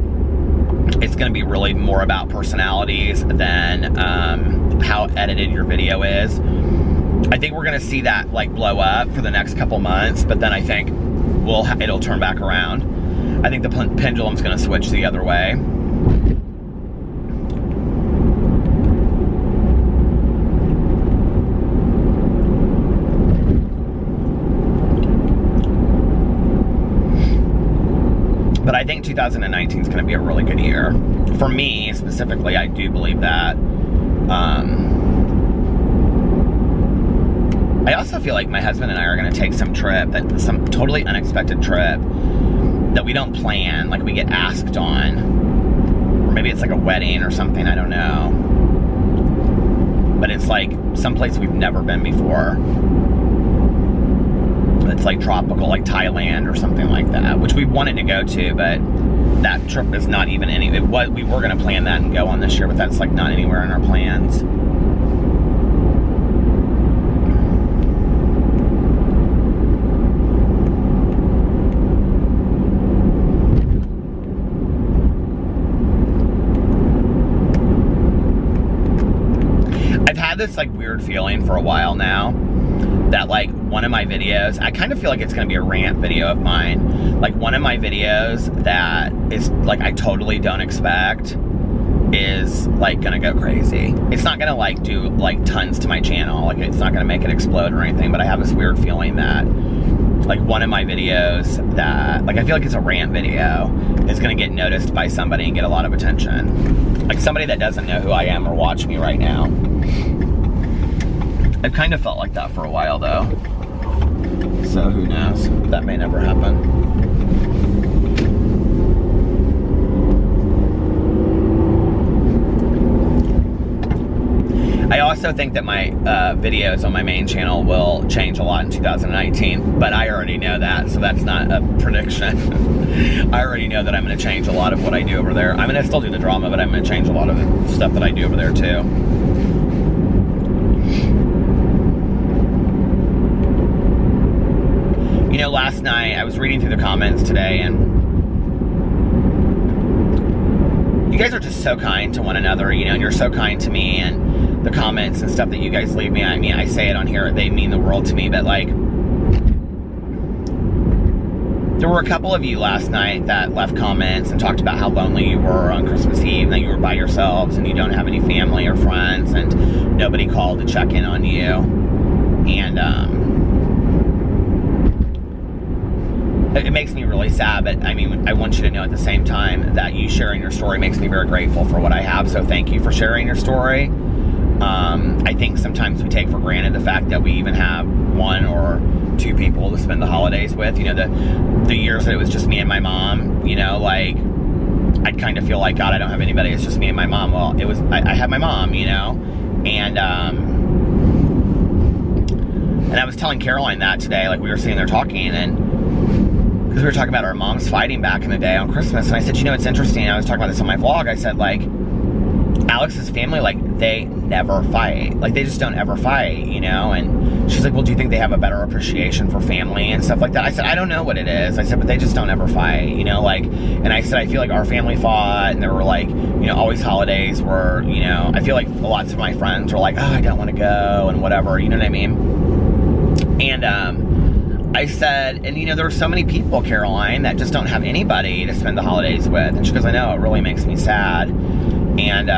it's going to be really more about personalities than how edited your video is. I think we're going to see that like blow up for the next couple months, but then I think it'll turn back around. I think the pendulum's going to switch the other way. But I think 2019 is going to be a really good year. For me, specifically, I do believe that. I also feel like my husband and I are going to take some totally unexpected trip that we don't plan, like we get asked on. Or maybe it's like a wedding or something, I don't know. But it's like someplace we've never been before. It's like tropical, like Thailand or something like that, which we wanted to go to, but that trip is not even we were going to plan that and go on this year, but that's like not anywhere in our plans. I've had this like weird feeling for a while now that like one of my videos, I kind of feel like it's going to be a rant video of mine. Like one of my videos that is like I totally don't expect is like going to go crazy. It's not going to like do like tons to my channel. Like it's not going to make it explode or anything, but I have this weird feeling that like one of my videos that like I feel like it's a rant video is going to get noticed by somebody and get a lot of attention. Like somebody that doesn't know who I am or watch me right now. I've kind of felt like that for a while though. So who knows? That may never happen. I also think that my videos on my main channel will change a lot in 2019, but I already know that, so that's not a prediction. I already know that I'm going to change a lot of what I do over there. I'm going to still do the drama, but I'm going to change a lot of the stuff that I do over there too. You know, last night I was reading through the comments today, and you guys are just so kind to one another, you know, and you're so kind to me, and the comments and stuff that you guys leave me. I mean, I say it on here, they mean the world to me, but like, there were a couple of you last night that left comments and talked about how lonely you were on Christmas Eve, that you were by yourselves and you don't have any family or friends, and nobody called to check in on you. And it makes me really sad, but I mean, I want you to know at the same time that you sharing your story makes me very grateful for what I have, so thank you for sharing your story. I think sometimes we take for granted the fact that we even have one or two people to spend the holidays with. You know, the years that it was just me and my mom, you know, like, I'd kind of feel like, God, I don't have anybody, it's just me and my mom. Well, I had my mom, you know, and I was telling Caroline that today, like, we were sitting there talking, and because we were talking about our moms fighting back in the day on Christmas, and I said, you know, it's interesting, I was talking about this on my vlog, I said, like, Alex's family, like, they never fight. Like, they just don't ever fight, you know, and she's like, well, do you think they have a better appreciation for family and stuff like that? I said, I don't know what it is. I said, but they just don't ever fight, you know, like, and I said, I feel like our family fought, and there were like, you know, always holidays where, you know, I feel like lots of my friends were like, oh, I don't want to go and whatever, you know what I mean? And I said, and you know, there are so many people, Caroline, that just don't have anybody to spend the holidays with. And she goes, I know, it really makes me sad. And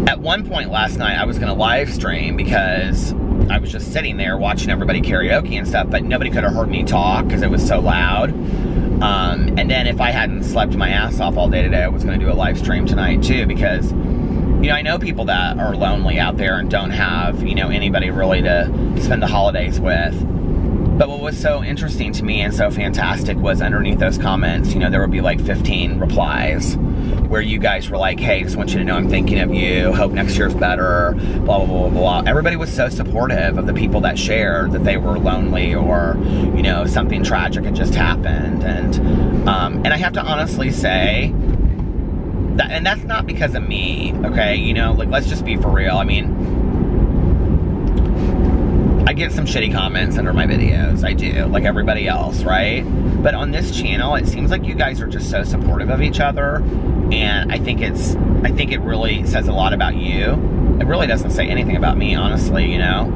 at one point last night, I was going to live stream because I was just sitting there watching everybody karaoke and stuff, but nobody could have heard me talk because it was so loud. And then if I hadn't slept my ass off all day today, I was going to do a live stream tonight too, because, you know, I know people that are lonely out there and don't have, you know, anybody really to spend the holidays with. But what was so interesting to me and so fantastic was underneath those comments, you know, there would be like 15 replies where you guys were like, hey, just want you to know I'm thinking of you, hope next year's better, blah, blah, blah, blah. Everybody was so supportive of the people that shared that they were lonely or, you know, something tragic had just happened. And I have to honestly say, that, and that's not because of me, okay? You know, like, let's just be for real. I mean, I get some shitty comments under my videos. I do, like everybody else, right? But on this channel, it seems like you guys are just so supportive of each other. And I think it really says a lot about you. It really doesn't say anything about me, honestly, you know?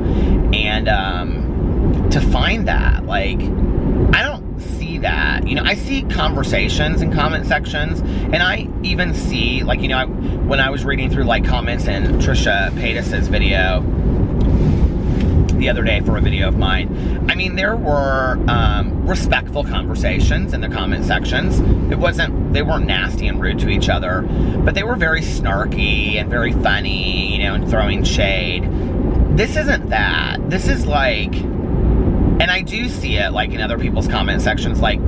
And to find that, like, I don't see that. You know, I see conversations in comment sections, and I even see, like, you know, when I was reading through, like, comments in Trisha Paytas's video the other day for a video of mine, I mean, there were respectful conversations in the comment sections. They weren't nasty and rude to each other, but they were very snarky and very funny, you know, and throwing shade. This isn't that. This is like, and I do see it, like, in other people's comment sections, like,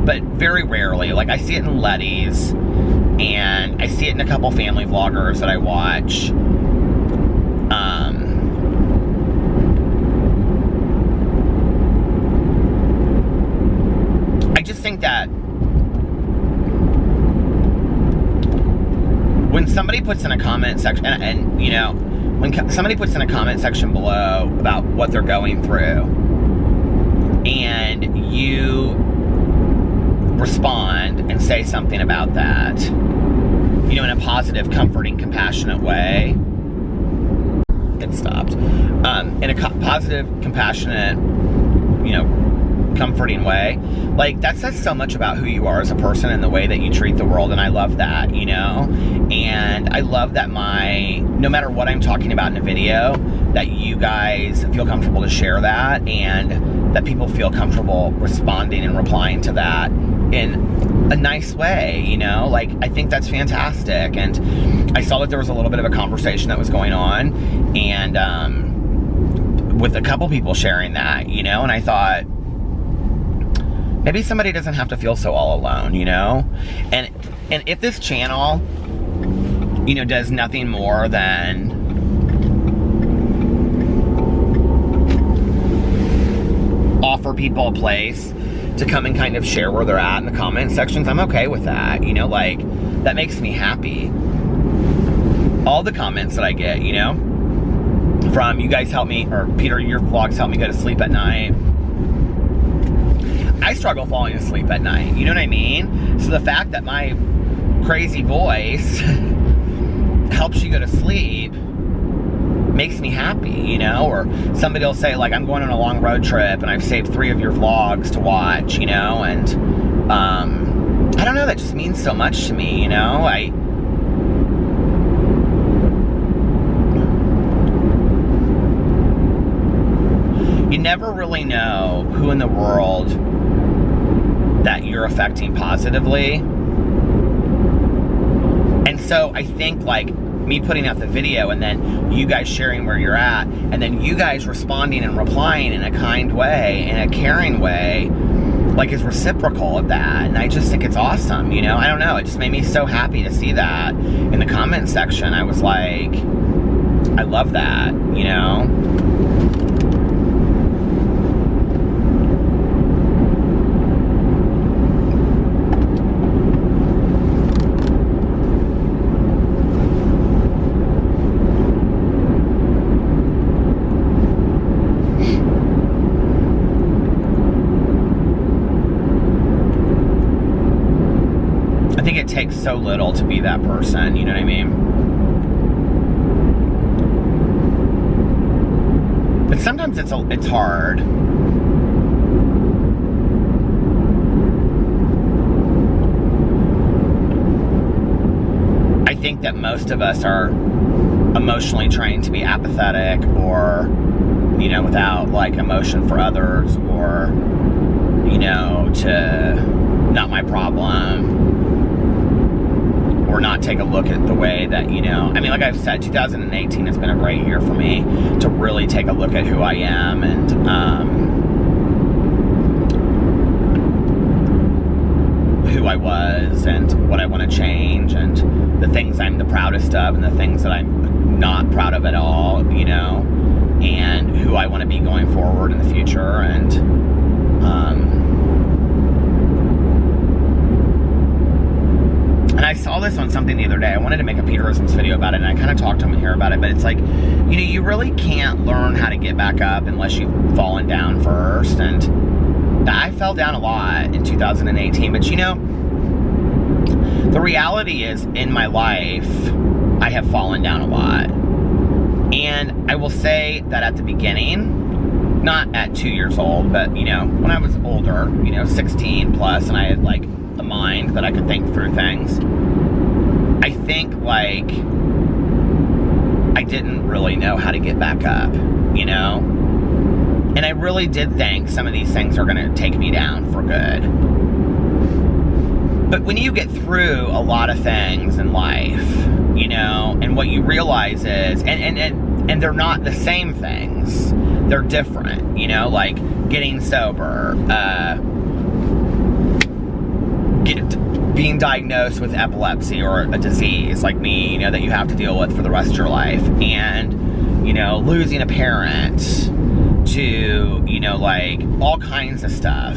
but very rarely. Like, I see it in Letty's, and I see it in a couple family vloggers that I watch. I just think that when somebody puts in a comment section, and you know, when somebody puts in a comment section below about what they're going through, and you respond and say something about that, you know, in a positive, comforting, compassionate way, it stopped. In a positive, compassionate, you know, comforting way, like, that says so much about who you are as a person and the way that you treat the world, and I love that, you know? And I love that no matter what I'm talking about in a video, that you guys feel comfortable to share that, and that people feel comfortable responding and replying to that in a nice way, you know? Like, I think that's fantastic. And I saw that there was a little bit of a conversation that was going on, and with a couple people sharing that, you know, and I thought, maybe somebody doesn't have to feel so all alone, you know? And if this channel, you know, does nothing more than offer people a place to come and kind of share where they're at in the comment sections, I'm okay with that, you know? Like, that makes me happy. All the comments that I get, you know, from you guys help me, or Peter, your vlogs help me go to sleep at night. I struggle falling asleep at night, you know what I mean? So the fact that my crazy voice helps you go to sleep makes me happy, you know? Or somebody will say, like, I'm going on a long road trip and I've saved 3 of your vlogs to watch, you know? And I don't know, that just means so much to me, you know? You never really know who in the world that you're affecting positively. And so I think, like, me putting out the video and then you guys sharing where you're at, and then you guys responding and replying in a kind way, in a caring way, like, is reciprocal of that. And I just think it's awesome, you know? I don't know, it just made me so happy to see that in the comment section. I was like, I love that, you know? so little to be that person, you know what I mean? But sometimes it's hard. I think that most of us are emotionally trained to be apathetic, or, you know, without like emotion for others, or, you know, to not my problem, or not take a look at the way that, you know, I mean, like I've said, 2018 has been a great year for me to really take a look at who I am, and who I was, and what I want to change, and the things I'm the proudest of, and the things that I'm not proud of at all, you know, and who I want to be going forward in the future. And I saw this on something the other day. I wanted to make a Peterisms video about it, and I kind of talked to him here about it, but it's like, you know, you really can't learn how to get back up unless you've fallen down first. And I fell down a lot in 2018, but you know, the reality is, in my life, I have fallen down a lot. And I will say that at the beginning, not at 2 years old, but, you know, when I was older, you know, 16 plus, and I had, like, a mind that I could think through things, I think, like, I didn't really know how to get back up, you know? And I really did think some of these things are going to take me down for good. But when you get through a lot of things in life, you know, and what you realize is, and they're not the same things, they're different, you know, like getting sober, being diagnosed with epilepsy or a disease like me, you know, that you have to deal with for the rest of your life, and, you know, losing a parent, to, you know, like all kinds of stuff.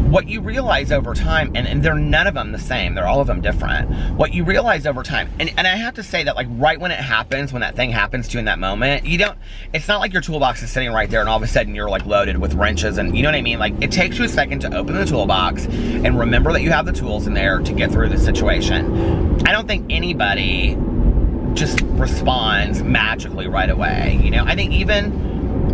What you realize over time, and they're none of them the same, they're all of them different. What you realize over time, and I have to say that, like, right when it happens, when that thing happens to you in that moment, you don't, it's not like your toolbox is sitting right there and all of a sudden you're like loaded with wrenches, and you know what I mean? Like, it takes you a second to open the toolbox and remember that you have the tools in there to get through the situation. I don't think anybody just responds magically right away, you know? I think even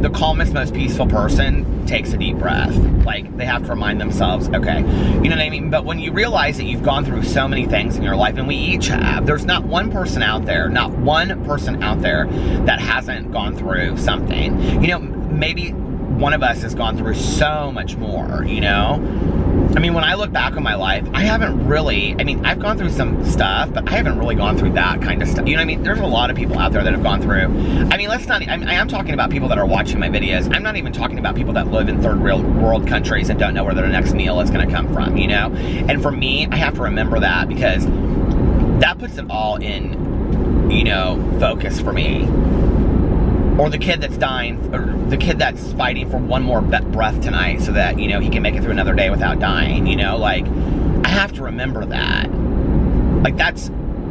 the calmest, most peaceful person takes a deep breath. Like, they have to remind themselves, okay, you know what I mean? But when you realize that you've gone through so many things in your life, and we each have, there's not one person out there that hasn't gone through something. You know, maybe one of us has gone through so much more, you know? I mean, when I look back on my life, I haven't really, I mean, I've gone through some stuff, but I haven't really gone through that kind of stuff. You know what I mean? There's a lot of people out there that have gone through. I mean, let's not, I am talking about people that are watching my videos. I'm not even talking about people that live in third world countries and don't know where their next meal is going to come from, you know? And for me, I have to remember that, because that puts it all in, you know, focus for me. Or the kid that's dying, or the kid that's fighting for one more breath tonight so that, you know, he can make it through another day without dying, you know? Like, I have to remember that. Like,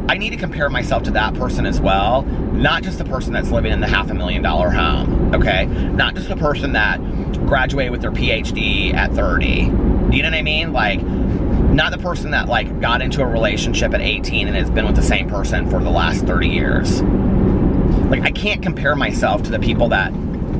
I need to compare myself to that person as well. Not just the person that's living in the $500,000 home, okay? Not just the person that graduated with their PhD at 30. You know what I mean? Like, not the person that, like, got into a relationship at 18 and has been with the same person for the last 30 years. Like, I can't compare myself to the people that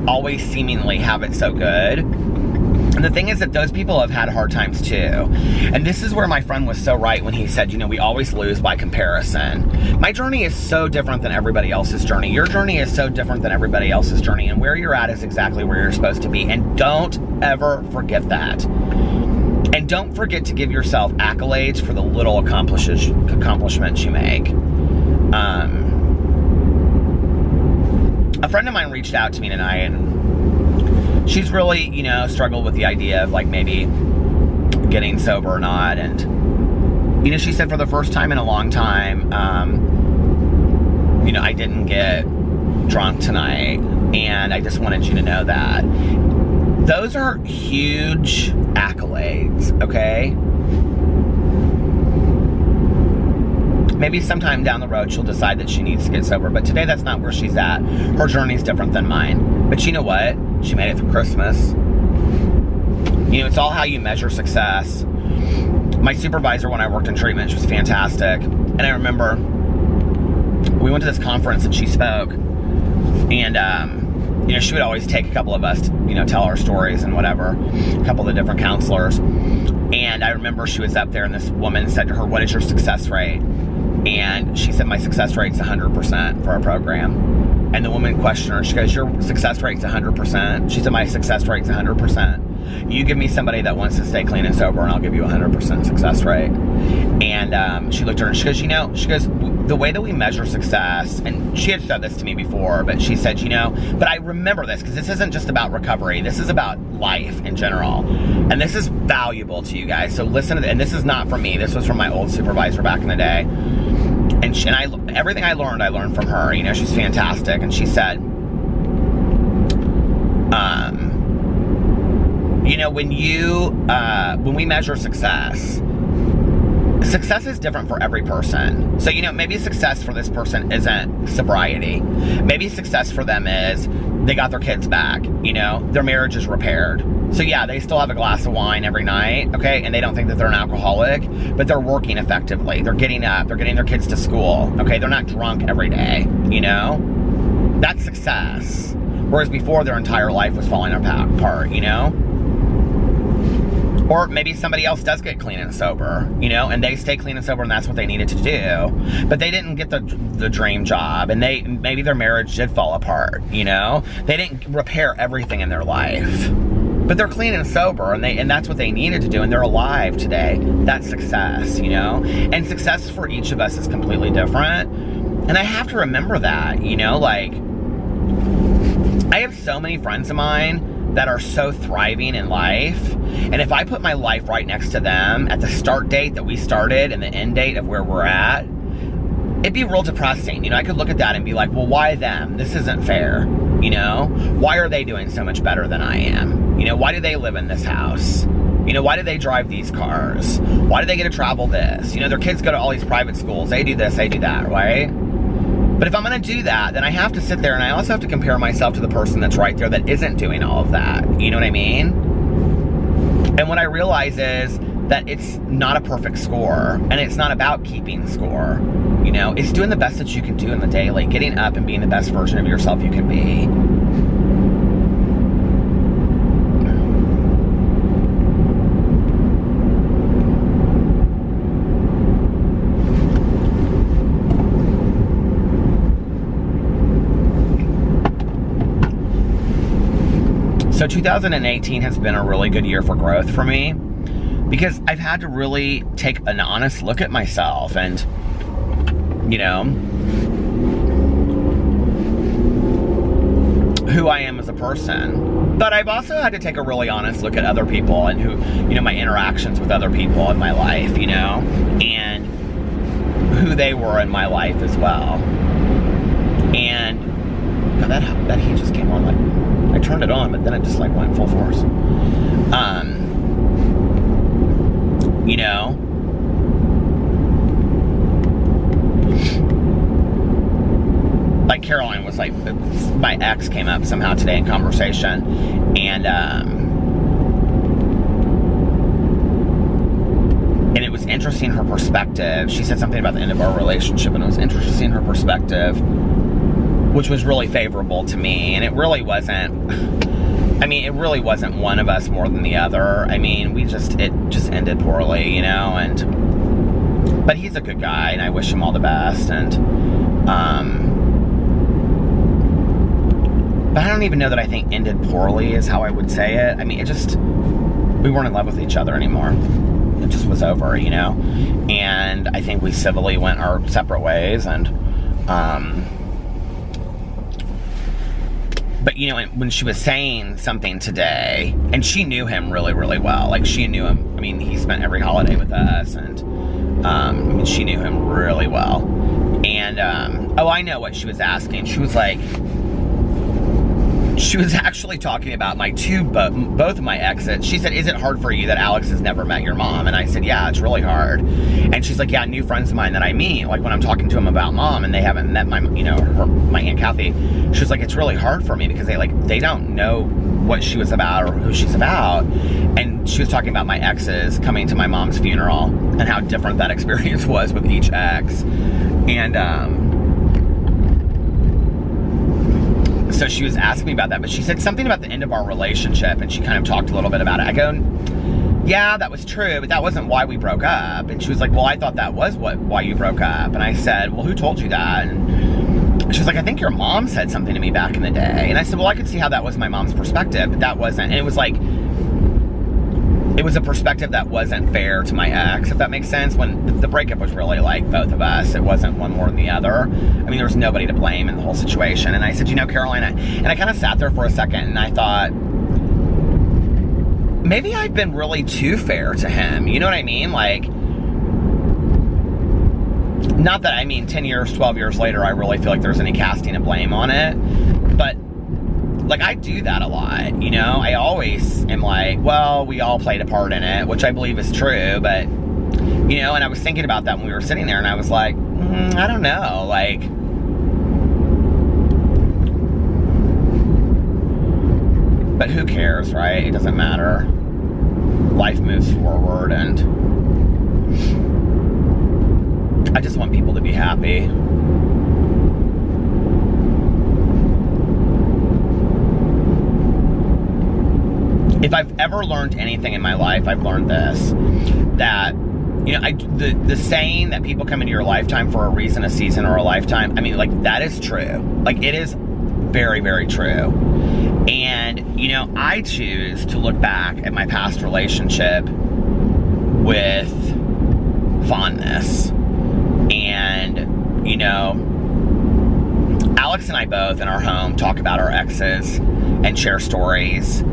always seemingly have it so good. And the thing is that those people have had hard times too. And this is where my friend was so right when he said, you know, we always lose by comparison. My journey is so different than everybody else's journey. Your journey is so different than everybody else's journey. And where you're at is exactly where you're supposed to be. And don't ever forget that. And don't forget to give yourself accolades for the little accomplishments you make. A friend of mine reached out to me tonight, and she's really, you know, struggled with the idea of, like, maybe getting sober or not. And, you know, she said, for the first time in a long time, you know, I didn't get drunk tonight, and I just wanted you to know that. Those are huge accolades, okay? Maybe sometime down the road she'll decide that she needs to get sober, but today that's not where she's at. Her journey's different than mine. But you know what? She made it through Christmas. You know, it's all how you measure success. My supervisor when I worked in treatment, she was fantastic. And I remember we went to this conference and she spoke. And, you know, she would always take a couple of us to, you know, tell our stories and whatever. A couple of the different counselors. And I remember she was up there and this woman said to her, "What is your success rate?" And she said, "My success rate's 100% for our program." And the woman questioned her. She goes, "Your success rate's 100%? She said, "My success rate's 100%. You give me somebody that wants to stay clean and sober and I'll give you 100% success rate." And she looked at her and she goes, "You know," she goes, "the way that we measure success," and she had said this to me before, but she said, "You know, but I remember this because this isn't just about recovery. This is about life in general. And this is valuable to you guys. So listen to this." And this is not from me. This was from my old supervisor back in the day. And everything I learned from her. You know, she's fantastic. And she said, you know, when we measure success is different for every person. So, you know, maybe success for this person isn't sobriety. Maybe success for them is they got their kids back, you know, their marriage is repaired. So yeah, they still have a glass of wine every night, okay, and they don't think that they're an alcoholic, but they're working effectively. They're getting up, they're getting their kids to school, okay, they're not drunk every day, you know? That's success. Whereas before, their entire life was falling apart, you know? Or maybe somebody else does get clean and sober, you know, and they stay clean and sober and that's what they needed to do. But they didn't get the dream job and maybe their marriage did fall apart, you know. They didn't repair everything in their life. But they're clean and sober and that's what they needed to do and they're alive today. That's success, you know. And success for each of us is completely different. And I have to remember that, you know, like I have so many friends of mine that are so thriving in life. And if I put my life right next to them at the start date that we started and the end date of where we're at, it'd be real depressing. You know, I could look at that and be like, well, why them? This isn't fair. You know, why are they doing so much better than I am? You know, why do they live in this house? You know, why do they drive these cars? Why do they get to travel this? You know, their kids go to all these private schools. They do this, they do that, right? But if I'm going to do that, then I have to sit there and I also have to compare myself to the person that's right there that isn't doing all of that. You know what I mean? And what I realize is that it's not a perfect score and it's not about keeping score. You know, it's doing the best that you can do in the daily, getting up and being the best version of yourself you can be. So 2018 has been a really good year for growth for me because I've had to really take an honest look at myself and, you know, who I am as a person. But I've also had to take a really honest look at other people and who, you know, my interactions with other people in my life, you know, and who they were in my life as well. And God, that heat just came on like, I turned it on, but then it just like went full force. You know, like Caroline was like, my ex came up somehow today in conversation, and it was interesting her perspective. She said something about the end of our relationship, and it was interesting her perspective, which was really favorable to me. And it really wasn't, I mean, it really wasn't one of us more than the other. I mean, it just ended poorly, you know, and, but he's a good guy and I wish him all the best. And, but I don't even know that I think ended poorly is how I would say it. I mean, we weren't in love with each other anymore. It just was over, you know, and I think we civilly went our separate ways. And, but, you know, when she was saying something today, and she knew him really, really well. Like, she knew him. I mean, he spent every holiday with us, and, I mean, she knew him really well. And, oh, I know what she was asking. She was like, she was actually talking about both of my exes. She said, is it hard for you that Alex has never met your mom? And I said, yeah, it's really hard. And she's like, yeah, new friends of mine that I meet, like when I'm talking to them about mom and they haven't met my Aunt Kathy, she's like, it's really hard for me because they don't know what she was about or who she's about. And she was talking about my exes coming to my mom's funeral and how different that experience was with each ex. And so she was asking me about that, but she said something about the end of our relationship, and she kind of talked a little bit about it. I go, yeah, that was true, but that wasn't why we broke up. And she was like, well, I thought that was why you broke up. And I said, well, who told you that? And she was like, I think your mom said something to me back in the day. And I said, well, I could see how that was my mom's perspective, but that wasn't. And it was like, it was a perspective that wasn't fair to my ex, if that makes sense. When the breakup was really like both of us, it wasn't one more than the other. I mean, there was nobody to blame in the whole situation. And I said, you know, Caroline, and I kind of sat there for a second and I thought, maybe I've been really too fair to him. You know what I mean? Like, not that, I mean, 10 years, 12 years later, I really feel like there's any casting of blame on it. But, like, I do that a lot, you know? I always am like, well, we all played a part in it, which I believe is true. But, you know, and I was thinking about that when we were sitting there, and I was like, I don't know. Like, but who cares, right? It doesn't matter. Life moves forward, and I just want people to be happy. If I've ever learned anything in my life, I've learned this. That, you know, the saying that people come into your lifetime for a reason, a season, or a lifetime, I mean, like, that is true. Like, it is very, very true. And, you know, I choose to look back at my past relationship with fondness. And, you know, Alex and I both in our home talk about our exes and share stories.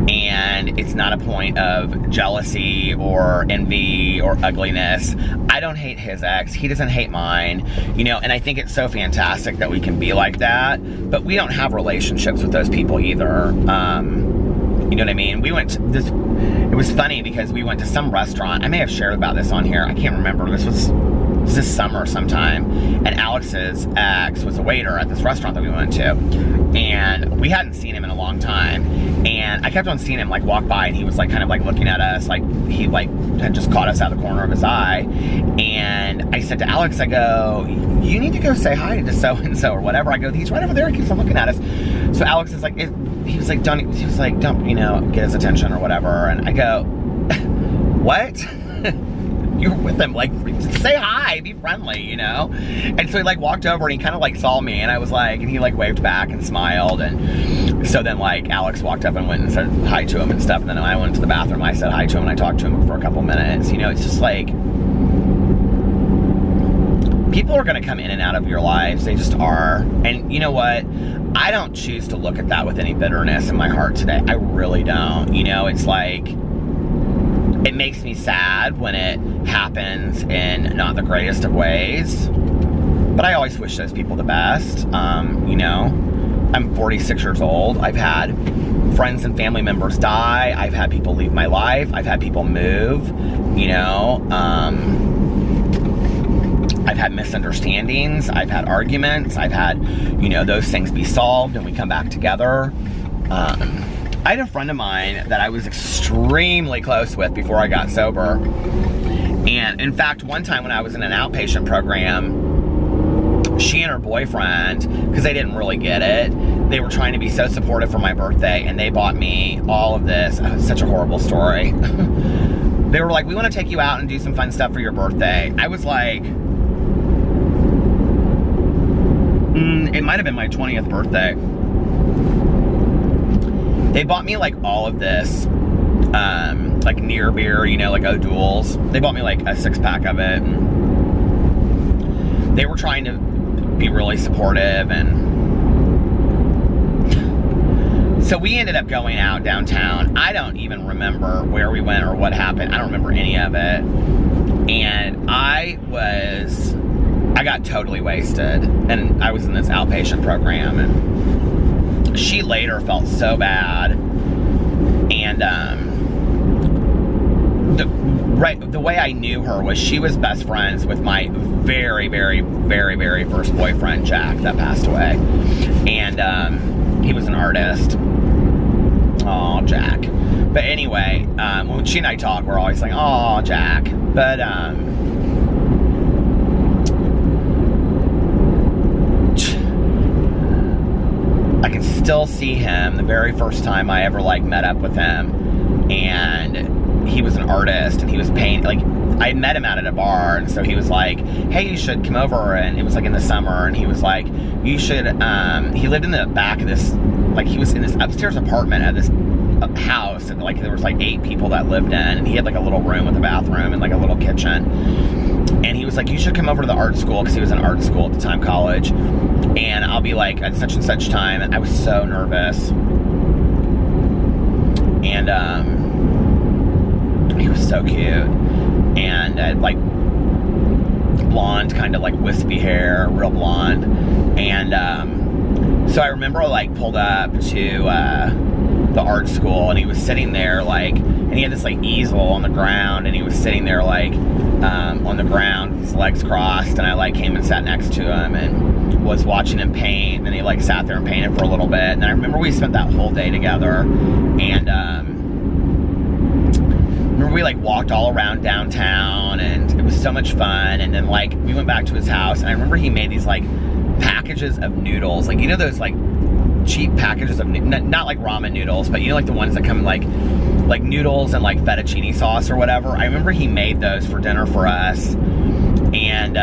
And it's not a point of jealousy or envy or ugliness. I don't hate his ex. He doesn't hate mine. You know, and I think it's so fantastic that we can be like that. But we don't have relationships with those people either. You know what I mean? We went to this, it was funny because we went to some restaurant. I may have shared about this on here. I can't remember. This was this summer sometime. And Alex's ex was a waiter at this restaurant that we went to. And we hadn't seen him in a long time. And I kept on seeing him like walk by, and he was like kind of like looking at us, like he like had just caught us out of the corner of his eye. And I said to Alex, I go, you need to go say hi to so-and-so or whatever. I go, he's right over there, he keeps on looking at us. So Alex is like, he was like, don't, you know, get his attention or whatever. And I go, what? You're with him, like, say hi, be friendly, you know? And so he like walked over and he kind of like saw me, and I was like, and he like waved back and smiled. And so then like Alex walked up and went and said hi to him and stuff. And then when I went to the bathroom, I said hi to him and I talked to him for a couple minutes. You know, it's just like, people are gonna come in and out of your lives, they just are. And you know what? I don't choose to look at that with any bitterness in my heart today. I really don't. You know, it's like, it makes me sad when it happens in not the greatest of ways. But I always wish those people the best. You know, I'm 46 years old. I've had friends and family members die. I've had people leave my life. I've had people move, you know. I've had misunderstandings. I've had arguments. I've had, you know, those things be solved and we come back together. I had a friend of mine that I was extremely close with before I got sober. And in fact, one time when I was in an outpatient program, she and her boyfriend, because they didn't really get it, they were trying to be so supportive for my birthday, and they bought me all of this. Oh, it's such a horrible story. They were like, we want to take you out and do some fun stuff for your birthday. I was like, it might have been my 20th birthday. They bought me like all of this, like near beer, you know, like O'Doul's. They bought me like a 6-pack of it. And they were trying to be really supportive. And so we ended up going out downtown. I don't even remember where we went or what happened. I don't remember any of it. And I got totally wasted. And I was in this outpatient program, and she later felt so bad. And the way I knew her was she was best friends with my very, very, very, very first boyfriend, Jack, that passed away. And he was an artist. Aw, Jack. But anyway, when she and I talk, we're always like, aw, Jack. But, I can still see him the very first time I ever, like, met up with him. And he was an artist, and he was painting, like, I met him out at a bar, and so he was like, hey, you should come over, and it was like in the summer, and he was like, you should, he lived in the back of this, like, he was in this upstairs apartment at this house, and like there was like 8 people that lived in, and he had like a little room with a bathroom and like a little kitchen, and he was like, you should come over to the art school, because he was in art school at the time, college, and I'll be like at such and such time. And I was so nervous, and he was so cute, and like blonde, kind of like wispy hair, real blonde. And so I remember I like pulled up to the art school, and he was sitting there like, and he had this like easel on the ground, and he was sitting there like on the ground, his legs crossed, and I like came and sat next to him and was watching him paint, and he like sat there and painted for a little bit. And I remember we spent that whole day together, and remember we like walked all around downtown, and it was so much fun. And then like we went back to his house, and I remember he made these like packages of noodles, like, you know, those like cheap packages of not like ramen noodles, but you know, like the ones that come in like noodles and like fettuccine sauce or whatever. I remember he made those for dinner for us, and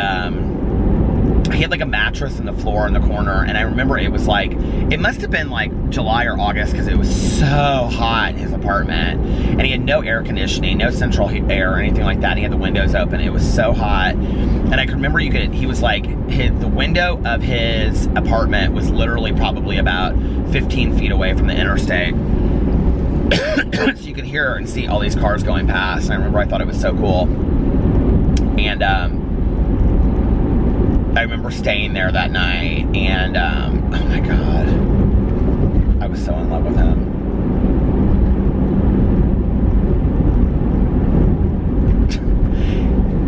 he had like a mattress in the floor in the corner, and I remember it was like, it must have been like July or August, because it was so hot in his apartment, and he had no air conditioning, no central air or anything like that. He had the windows open. It was so hot, and I can remember he was like, the window of his apartment was literally probably about 15 feet away from the interstate. So you could hear and see all these cars going past, and I remember I thought it was so cool. And I remember staying there that night, and oh my God, I was so in love with him.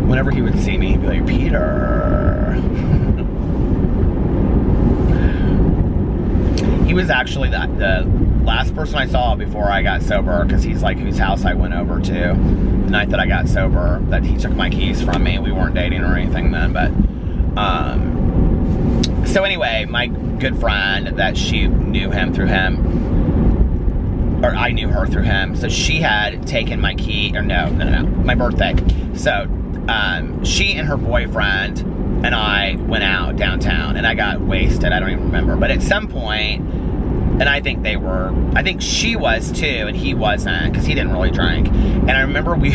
Whenever he would see me, he'd be like, Peter. He was actually the last person I saw before I got sober, because he's like whose house I went over to the night that I got sober, that he took my keys from me. We weren't dating or anything then, but so anyway, my good friend, that she knew him through him, or I knew her through him, so she had taken my key, or no, my birthday. So she and her boyfriend and I went out downtown, and I got wasted. I don't even remember, but at some point, and I think she was too, and he wasn't, because he didn't really drink. And I remember we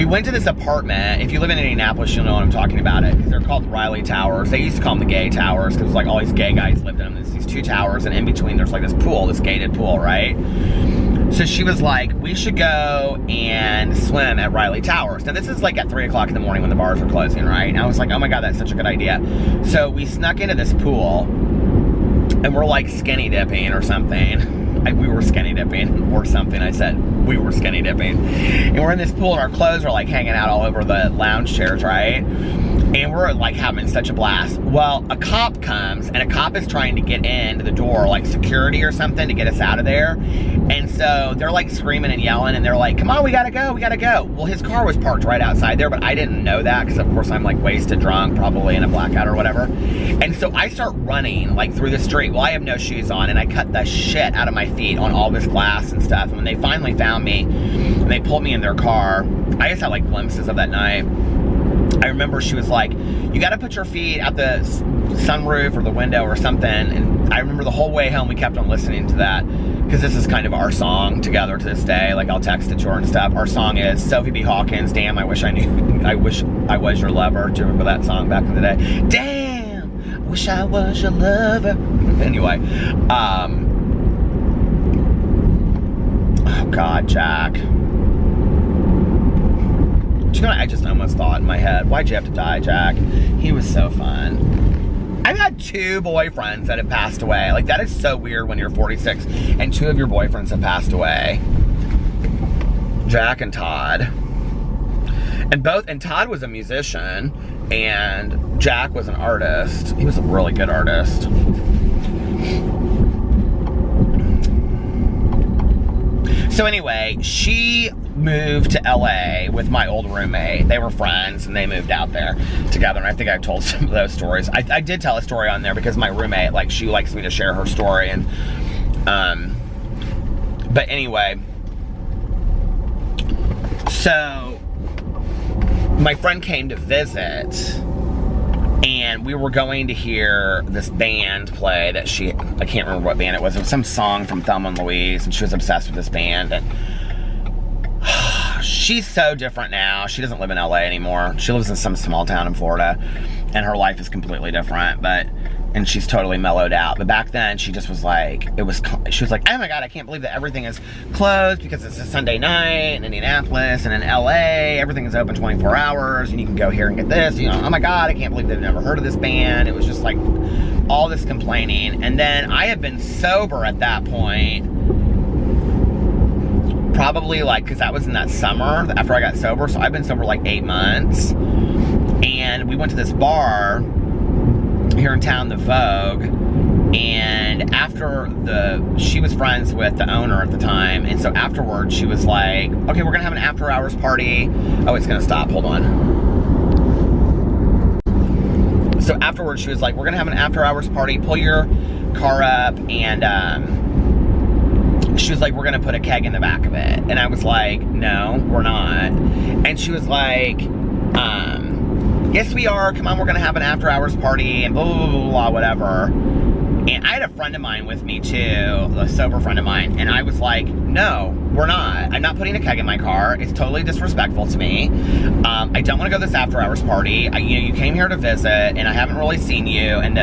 went to this apartment. If you live in Indianapolis, you'll know what I'm talking about it, because they're called Riley Towers. They used to call them the gay towers, because like all these gay guys lived in them. There's these 2 towers, and in between there's like this pool, this gated pool, right? So she was like, we should go and swim at Riley Towers. Now this is like at 3 o'clock in the morning when the bars are closing, right? And I was like, oh my God, that's such a good idea. So we snuck into this pool, and we're like skinny dipping or something. We were skinny dipping or something. I said we were skinny dipping, and we're in this pool, and our clothes are like hanging out all over the lounge chairs, right? And we're like having such a blast. Well, a cop comes, and a cop is trying to get into the door, like security or something, to get us out of there. And so they're like screaming and yelling, and they're like, come on, we gotta go, we gotta go. Well, his car was parked right outside there, but I didn't know that, because of course I'm like wasted drunk, probably in a blackout or whatever. And so I start running like through the street. Well, I have no shoes on, and I cut the shit out of my feet on all this glass and stuff. And when they finally found me, and they pulled me in their car, I just had like glimpses of that night. I remember she was like, you got to put your feet out the sunroof or the window or something. And I remember the whole way home we kept on listening to that, because this is kind of our song together to this day. Like, I'll text it to her and stuff. Our song is Sophie B. Hawkins, Damn, I Wish I Was Your Lover. Do you remember that song back in the day? Damn, I wish I was your lover. Anyway, oh God, Jack. You know what I just almost thought in my head? Why'd you have to die, Jack? He was so fun. I've had 2 boyfriends that have passed away. Like, that is so weird when you're 46 and 2 of your boyfriends have passed away. Jack and Todd. And Todd was a musician, and Jack was an artist. He was a really good artist. So anyway, she moved to LA with my old roommate. They were friends and they moved out there together. And I think I've told some of those stories. I did tell a story on there because my roommate, like, she likes me to share her story. And, but anyway, so my friend came to visit and we were going to hear this band play that I can't remember what band it was. It was some song from Thelma and Louise, and she was obsessed with this band. And she's so different now. She doesn't live in LA anymore. She lives in some small town in Florida, and her life is completely different, and she's totally mellowed out. But back then, she just was like, she was like, oh my God, I can't believe that everything is closed because it's a Sunday night in Indianapolis, and in LA, everything is open 24 hours, and you can go here and get this. You know, oh my God, I can't believe they've never heard of this band. It was just like all this complaining. And then I had been sober at that point, probably like, because that was in that summer after I got sober. So I've been sober like 8 months. And we went to this bar here in town, the Vogue, and she was friends with the owner at the time, and so afterwards she was like, okay, we're gonna have an after hours party. Oh, it's gonna stop, hold on. So afterwards she was like, we're gonna have an after hours party, pull your car up, and she was like, we're gonna put a keg in the back of it. And I was like, no, we're not. And she was like, yes, we are. Come on, we're gonna have an after hours party and blah, blah, blah, blah, whatever. And I had a friend of mine with me too, a sober friend of mine, and I was like, no, we're not. I'm not putting a keg in my car. It's totally disrespectful to me. I don't want to go to this after hours party. You came here to visit, and I haven't really seen you, and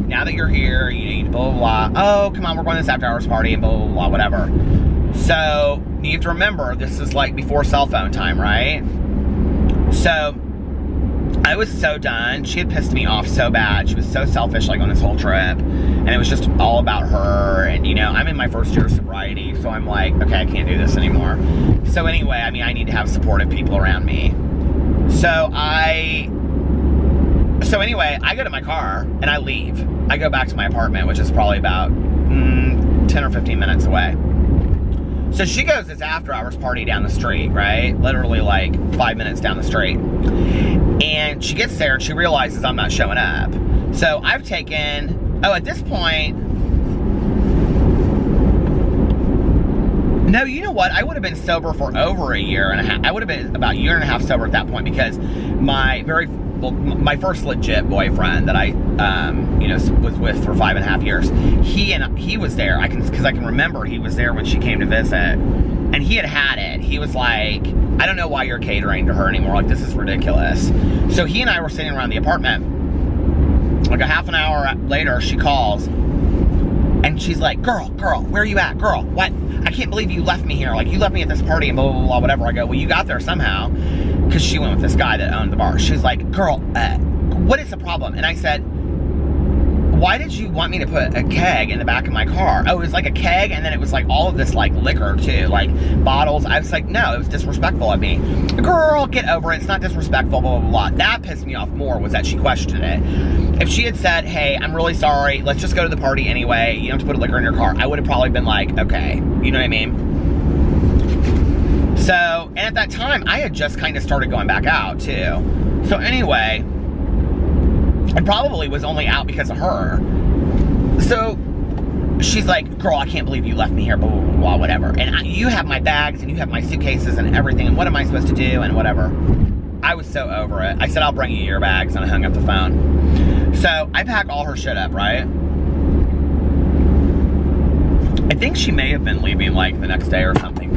now that you're here, you need blah, blah, blah. Oh, come on, we're going to this after hours party and blah, blah, blah, whatever. So, you have to remember, this is like before cell phone time, right? So, I was so done. She had pissed me off so bad. She was so selfish, like, on this whole trip. And it was just all about her. And, you know, I'm in my first year of sobriety, so I'm like, okay, I can't do this anymore. So anyway, I mean, I need to have supportive people around me. So anyway, I go to my car, and I leave. I go back to my apartment, which is probably about 10 or 15 minutes away. So she goes to this after hours party down the street, right? Literally like 5 minutes down the street. And she gets there and she realizes I'm not showing up. So I've taken, at this point, no, you know what? I would have been sober for over a year and a half. I would have been about a year and a half sober at that point because my first legit boyfriend that I, was with for 5.5 years, he was there. Because I can remember he was there when she came to visit, and he had it. He was like, I don't know why you're catering to her anymore. Like, this is ridiculous. So he and I were sitting around the apartment. Like a half an hour later, she calls, and she's like, girl, where are you at? Girl, what? I can't believe you left me here. Like, you left me at this party and blah, blah, blah, whatever. I go, well, you got there somehow. Because she went with this guy that owned the bar. She's like, girl, what is the problem? And I said, why did you want me to put a keg in the back of my car? Oh, it was like a keg, and then it was like all of this like liquor too, like bottles. I was like, no, it was disrespectful of me. Girl, get over it. It's not disrespectful, blah, blah, blah. That pissed me off more, was that she questioned it. If she had said, hey, I'm really sorry, let's just go to the party anyway, you don't have to put liquor in your car, I would have probably been like, okay, you know what I mean? So, and at that time, I had just kind of started going back out too. So anyway, I probably was only out because of her. So she's like, girl, I can't believe you left me here, blah, blah, blah, blah, whatever. And you have my bags, and you have my suitcases and everything, and what am I supposed to do, and whatever. I was so over it. I said, I'll bring you your bags, and I hung up the phone. So I pack all her shit up, right? I think she may have been leaving like the next day or something.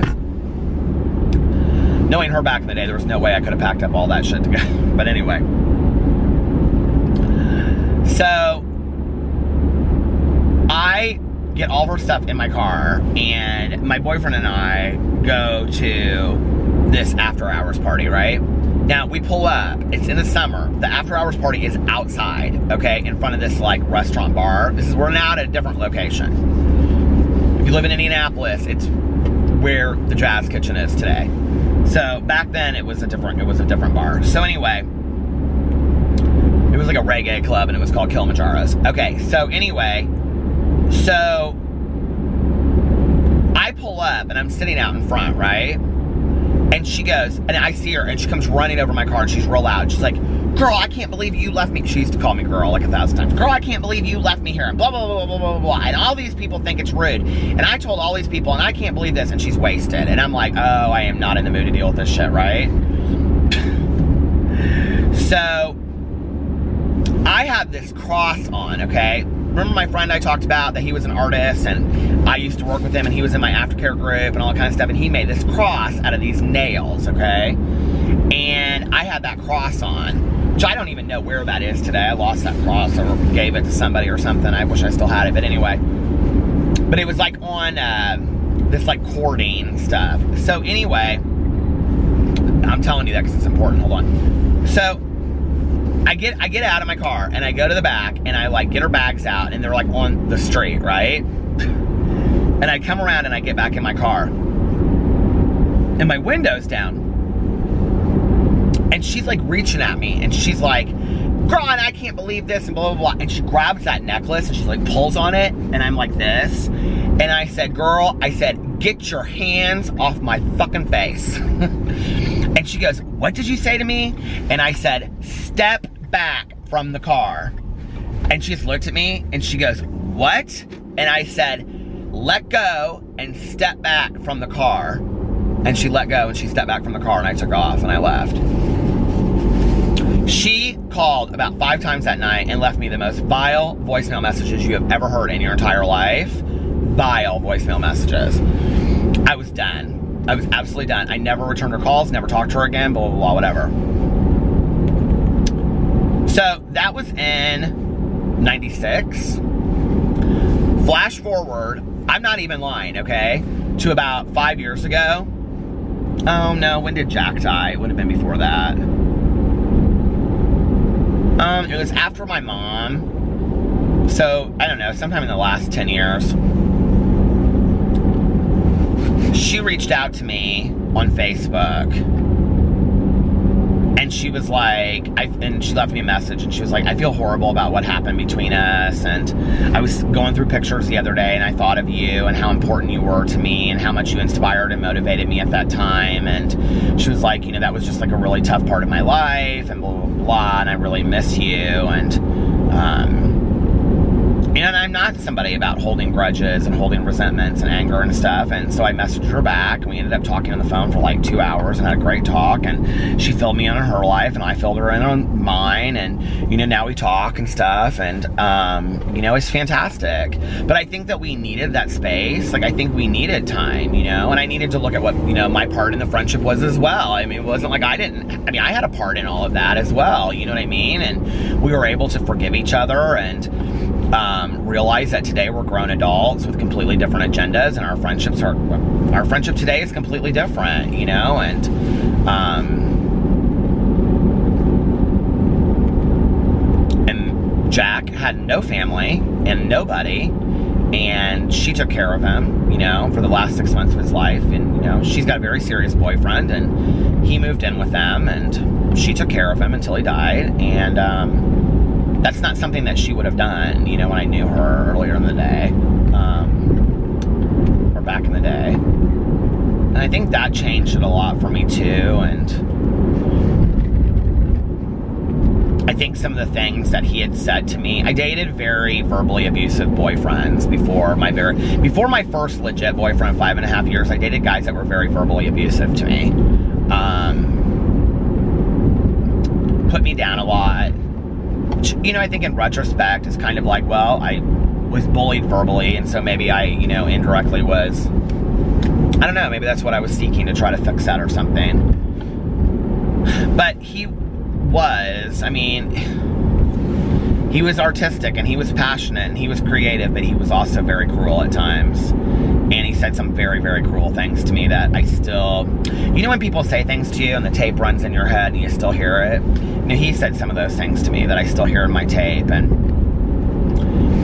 Knowing her back in the day, there was no way I could have packed up all that shit together. But anyway. So, I get all of her stuff in my car, and my boyfriend and I go to this after hours party, right? Now, we pull up. It's in the summer. The after hours party is outside, okay, in front of this, like, restaurant bar. We're now at a different location. If you live in Indianapolis, it's where the Jazz Kitchen is today. So, back then, it was a different bar. So, anyway, it was like a reggae club, and it was called Kilimanjaro's. Okay, so anyway, so I pull up up, and I'm sitting out in front, right? And she goes, and I see her, and she comes running over my car, and she's real loud. She's like, girl, I can't believe you left me. She used to call me girl like 1,000 times. Girl, I can't believe you left me here, and blah, blah, blah, blah, blah, blah. And all these people think it's rude. And I told all these people, and I can't believe this, and she's wasted. And I'm like, oh, I am not in the mood to deal with this shit, right? So, I have this cross on, okay? Remember my friend I talked about that he was an artist, and I used to work with him, and he was in my aftercare group and all that kind of stuff, and he made this cross out of these nails, okay? And I had that cross on, which I don't even know where that is today. I lost that cross or gave it to somebody or something. I wish I still had it, but anyway. But it was like on this like cording stuff. So anyway, I'm telling you that because it's important. Hold on. So I get out of my car and I go to the back and I like get her bags out and they're like on the street, right? And I come around and I get back in my car and my window's down. And she's like reaching at me and she's like, girl, and I can't believe this and blah, blah, blah. And she grabs that necklace and she like pulls on it and I'm like this. And I said, girl, I said, get your hands off my fucking face. And she goes, what did you say to me? And I said, step back from the car. And she just looked at me and she goes, what? And I said, let go and step back from the car. And she let go and she stepped back from the car and I took off and I left. She called about 5 times that night and left me the most vile voicemail messages you have ever heard in your entire life. Vile voicemail messages. I was done. I was absolutely done. I never returned her calls, never talked to her again, blah, blah, blah, whatever. So that was in 96. Flash forward, I'm not even lying, okay, to about 5 years ago. Oh no, when did Jack die? It would have been before that. It was after my mom. So, I don't know, sometime in the last 10 years. She reached out to me on Facebook. And she was like, and she left me a message and she was like, I feel horrible about what happened between us. And I was going through pictures the other day and I thought of you and how important you were to me and how much you inspired and motivated me at that time. And she was like, you know, that was just like a really tough part of my life and blah, blah, blah. And I really miss you. And I'm not somebody about holding grudges and holding resentments and anger and stuff. And so I messaged her back and we ended up talking on the phone for like 2 hours and had a great talk. And she filled me in on her life and I filled her in on mine. And, you know, now we talk and stuff. And, you know, it's fantastic. But I think that we needed that space. Like, I think we needed time, you know, and I needed to look at what, you know, my part in the friendship was as well. I mean, it wasn't like I had a part in all of that as well. You know what I mean? And we were able to forgive each other and, realize that today we're grown adults with completely different agendas and our friendship today is completely different, you know, and Jack had no family and nobody and she took care of him, you know, for the last 6 months of his life. And, you know, she's got a very serious boyfriend and he moved in with them and she took care of him until he died. And, that's not something that she would have done, you know, when I knew her earlier in the day, or back in the day. And I think that changed it a lot for me too. And I think some of the things that he had said to me, I dated very verbally abusive boyfriends before my first legit boyfriend of 5.5 years. I dated guys that were very verbally abusive to me. Put me down a lot. You know, I think in retrospect, it's kind of like, well, I was bullied verbally, and so maybe I, you know, indirectly was, I don't know, maybe that's what I was seeking to try to fix that or something. But he was, I mean, he was artistic, and he was passionate, and he was creative, but he was also very cruel at times. And he said some very, very cruel things to me that I still, you know when people say things to you and the tape runs in your head and you still hear it? You know, he said some of those things to me that I still hear in my tape. And,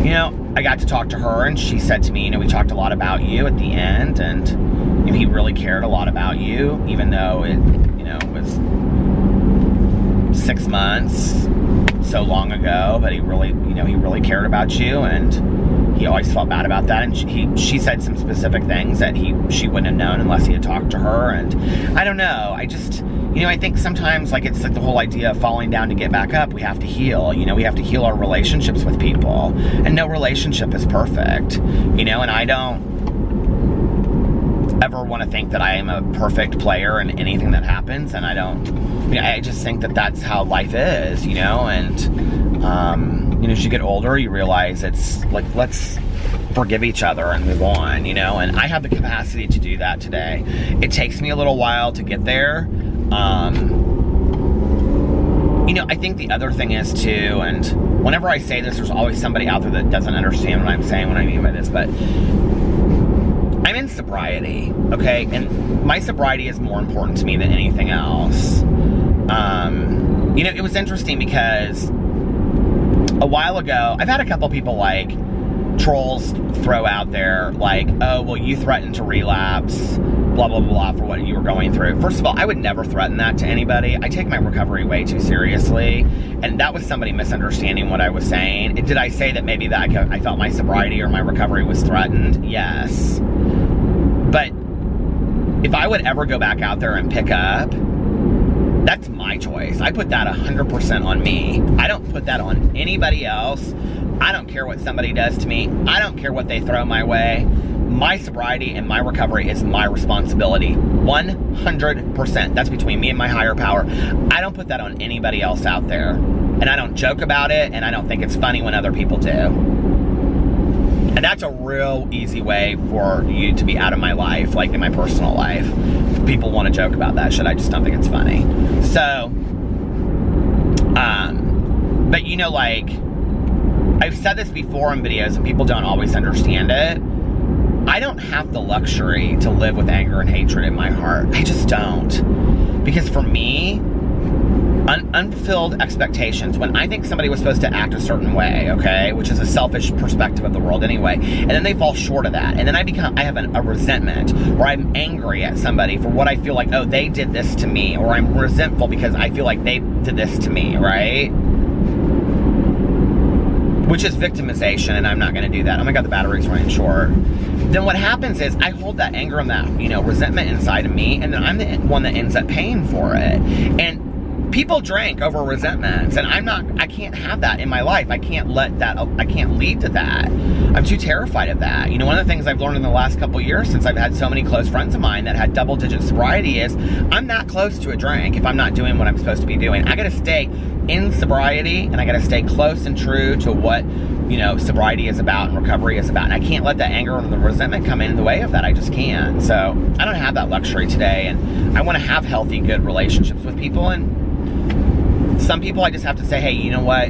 you know, I got to talk to her and she said to me, you know, we talked a lot about you at the end. And, you know, he really cared a lot about you, even though it, you know, was 6 months so long ago. But he really, you know, he really cared about you. And he always felt bad about that, and she said some specific things that she wouldn't have known unless he had talked to her. And I don't know, I just, I think sometimes, like, it's like the whole idea of falling down to get back up. We have to heal, we have to heal our relationships with people, and no relationship is perfect, and I don't ever want to think that I am a perfect player in anything that happens, and I just think that that's how life is, and as you get older, you realize it's like, let's forgive each other and move on, and I have the capacity to do that today. It takes me a little while to get there. I think the other thing is too, and whenever I say this, there's always somebody out there that doesn't understand what I'm saying, what I mean by this, but I'm in sobriety, okay? And my sobriety is more important to me than anything else. It was interesting because a while ago, I've had a couple people, like, trolls throw out there, like, oh, well, you threatened to relapse, blah, blah, blah, for what you were going through. First of all, I would never threaten that to anybody. I take my recovery way too seriously, and that was somebody misunderstanding what I was saying. Did I say that maybe that I felt my sobriety or my recovery was threatened? Yes. But if I would ever go back out there and pick up, that's my choice. I put that 100% on me. I don't put that on anybody else. I don't care what somebody does to me. I don't care what they throw my way. My sobriety and my recovery is my responsibility. 100%. That's between me and my higher power. I don't put that on anybody else out there. And I don't joke about it, and I don't think it's funny when other people do. And that's a real easy way for you to be out of my life, like in my personal life. People want to joke about that shit. I just don't think it's funny. So, but like, I've said this before in videos and people don't always understand it. I don't have the luxury to live with anger and hatred in my heart. I just don't. Because for me, unfulfilled expectations, when I think somebody was supposed to act a certain way, okay, which is a selfish perspective of the world anyway, and then they fall short of that, and then I have a resentment, or I'm angry at somebody for what I feel like, oh, they did this to me, or I'm resentful because I feel like they did this to me, right? Which is victimization, and I'm not going to do that. Oh my God, the battery's running short. Then what happens is I hold that anger and that, resentment inside of me, and then I'm the one that ends up paying for it. And people drink over resentments, and I can't have that in my life. I can't lead to that. I'm too terrified of that. One of the things I've learned in the last couple years, since I've had so many close friends of mine that had double-digit sobriety, is I'm not close to a drink if I'm not doing what I'm supposed to be doing. I gotta stay in sobriety, and I gotta stay close and true to what, sobriety is about and recovery is about. And I can't let the anger and the resentment come in the way of that. I just can't. So I don't have that luxury today, and I want to have healthy, good relationships with people. And some people I just have to say, hey, you know what?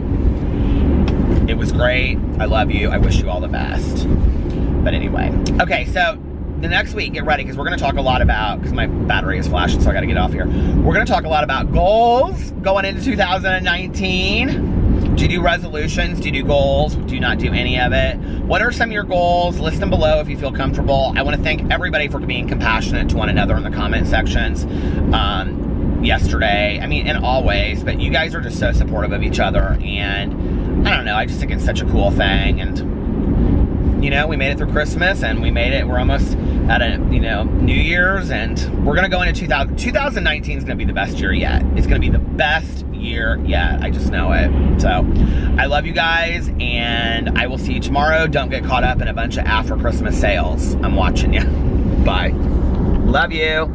It was great. I love you. I wish you all the best. But anyway. Okay, so the next week, get ready, because we're going to talk a lot about, because my battery is flashing, so I got to get off here. We're going to talk a lot about goals going into 2019. Do you do resolutions? Do you do goals? Do you not do any of it? What are some of your goals? List them below if you feel comfortable. I want to thank everybody for being compassionate to one another in the comment sections. Yesterday, and always, but you guys are just so supportive of each other, and I don't know, I just think it's such a cool thing. And we made it through Christmas, and we're almost at a New Year's, and we're gonna go into 2019 is gonna be the best year yet. It's gonna be the best year yet. I just know it. So I love you guys, and I will see you tomorrow. Don't get caught up in a bunch of after Christmas sales. I'm watching you. Bye. Love you.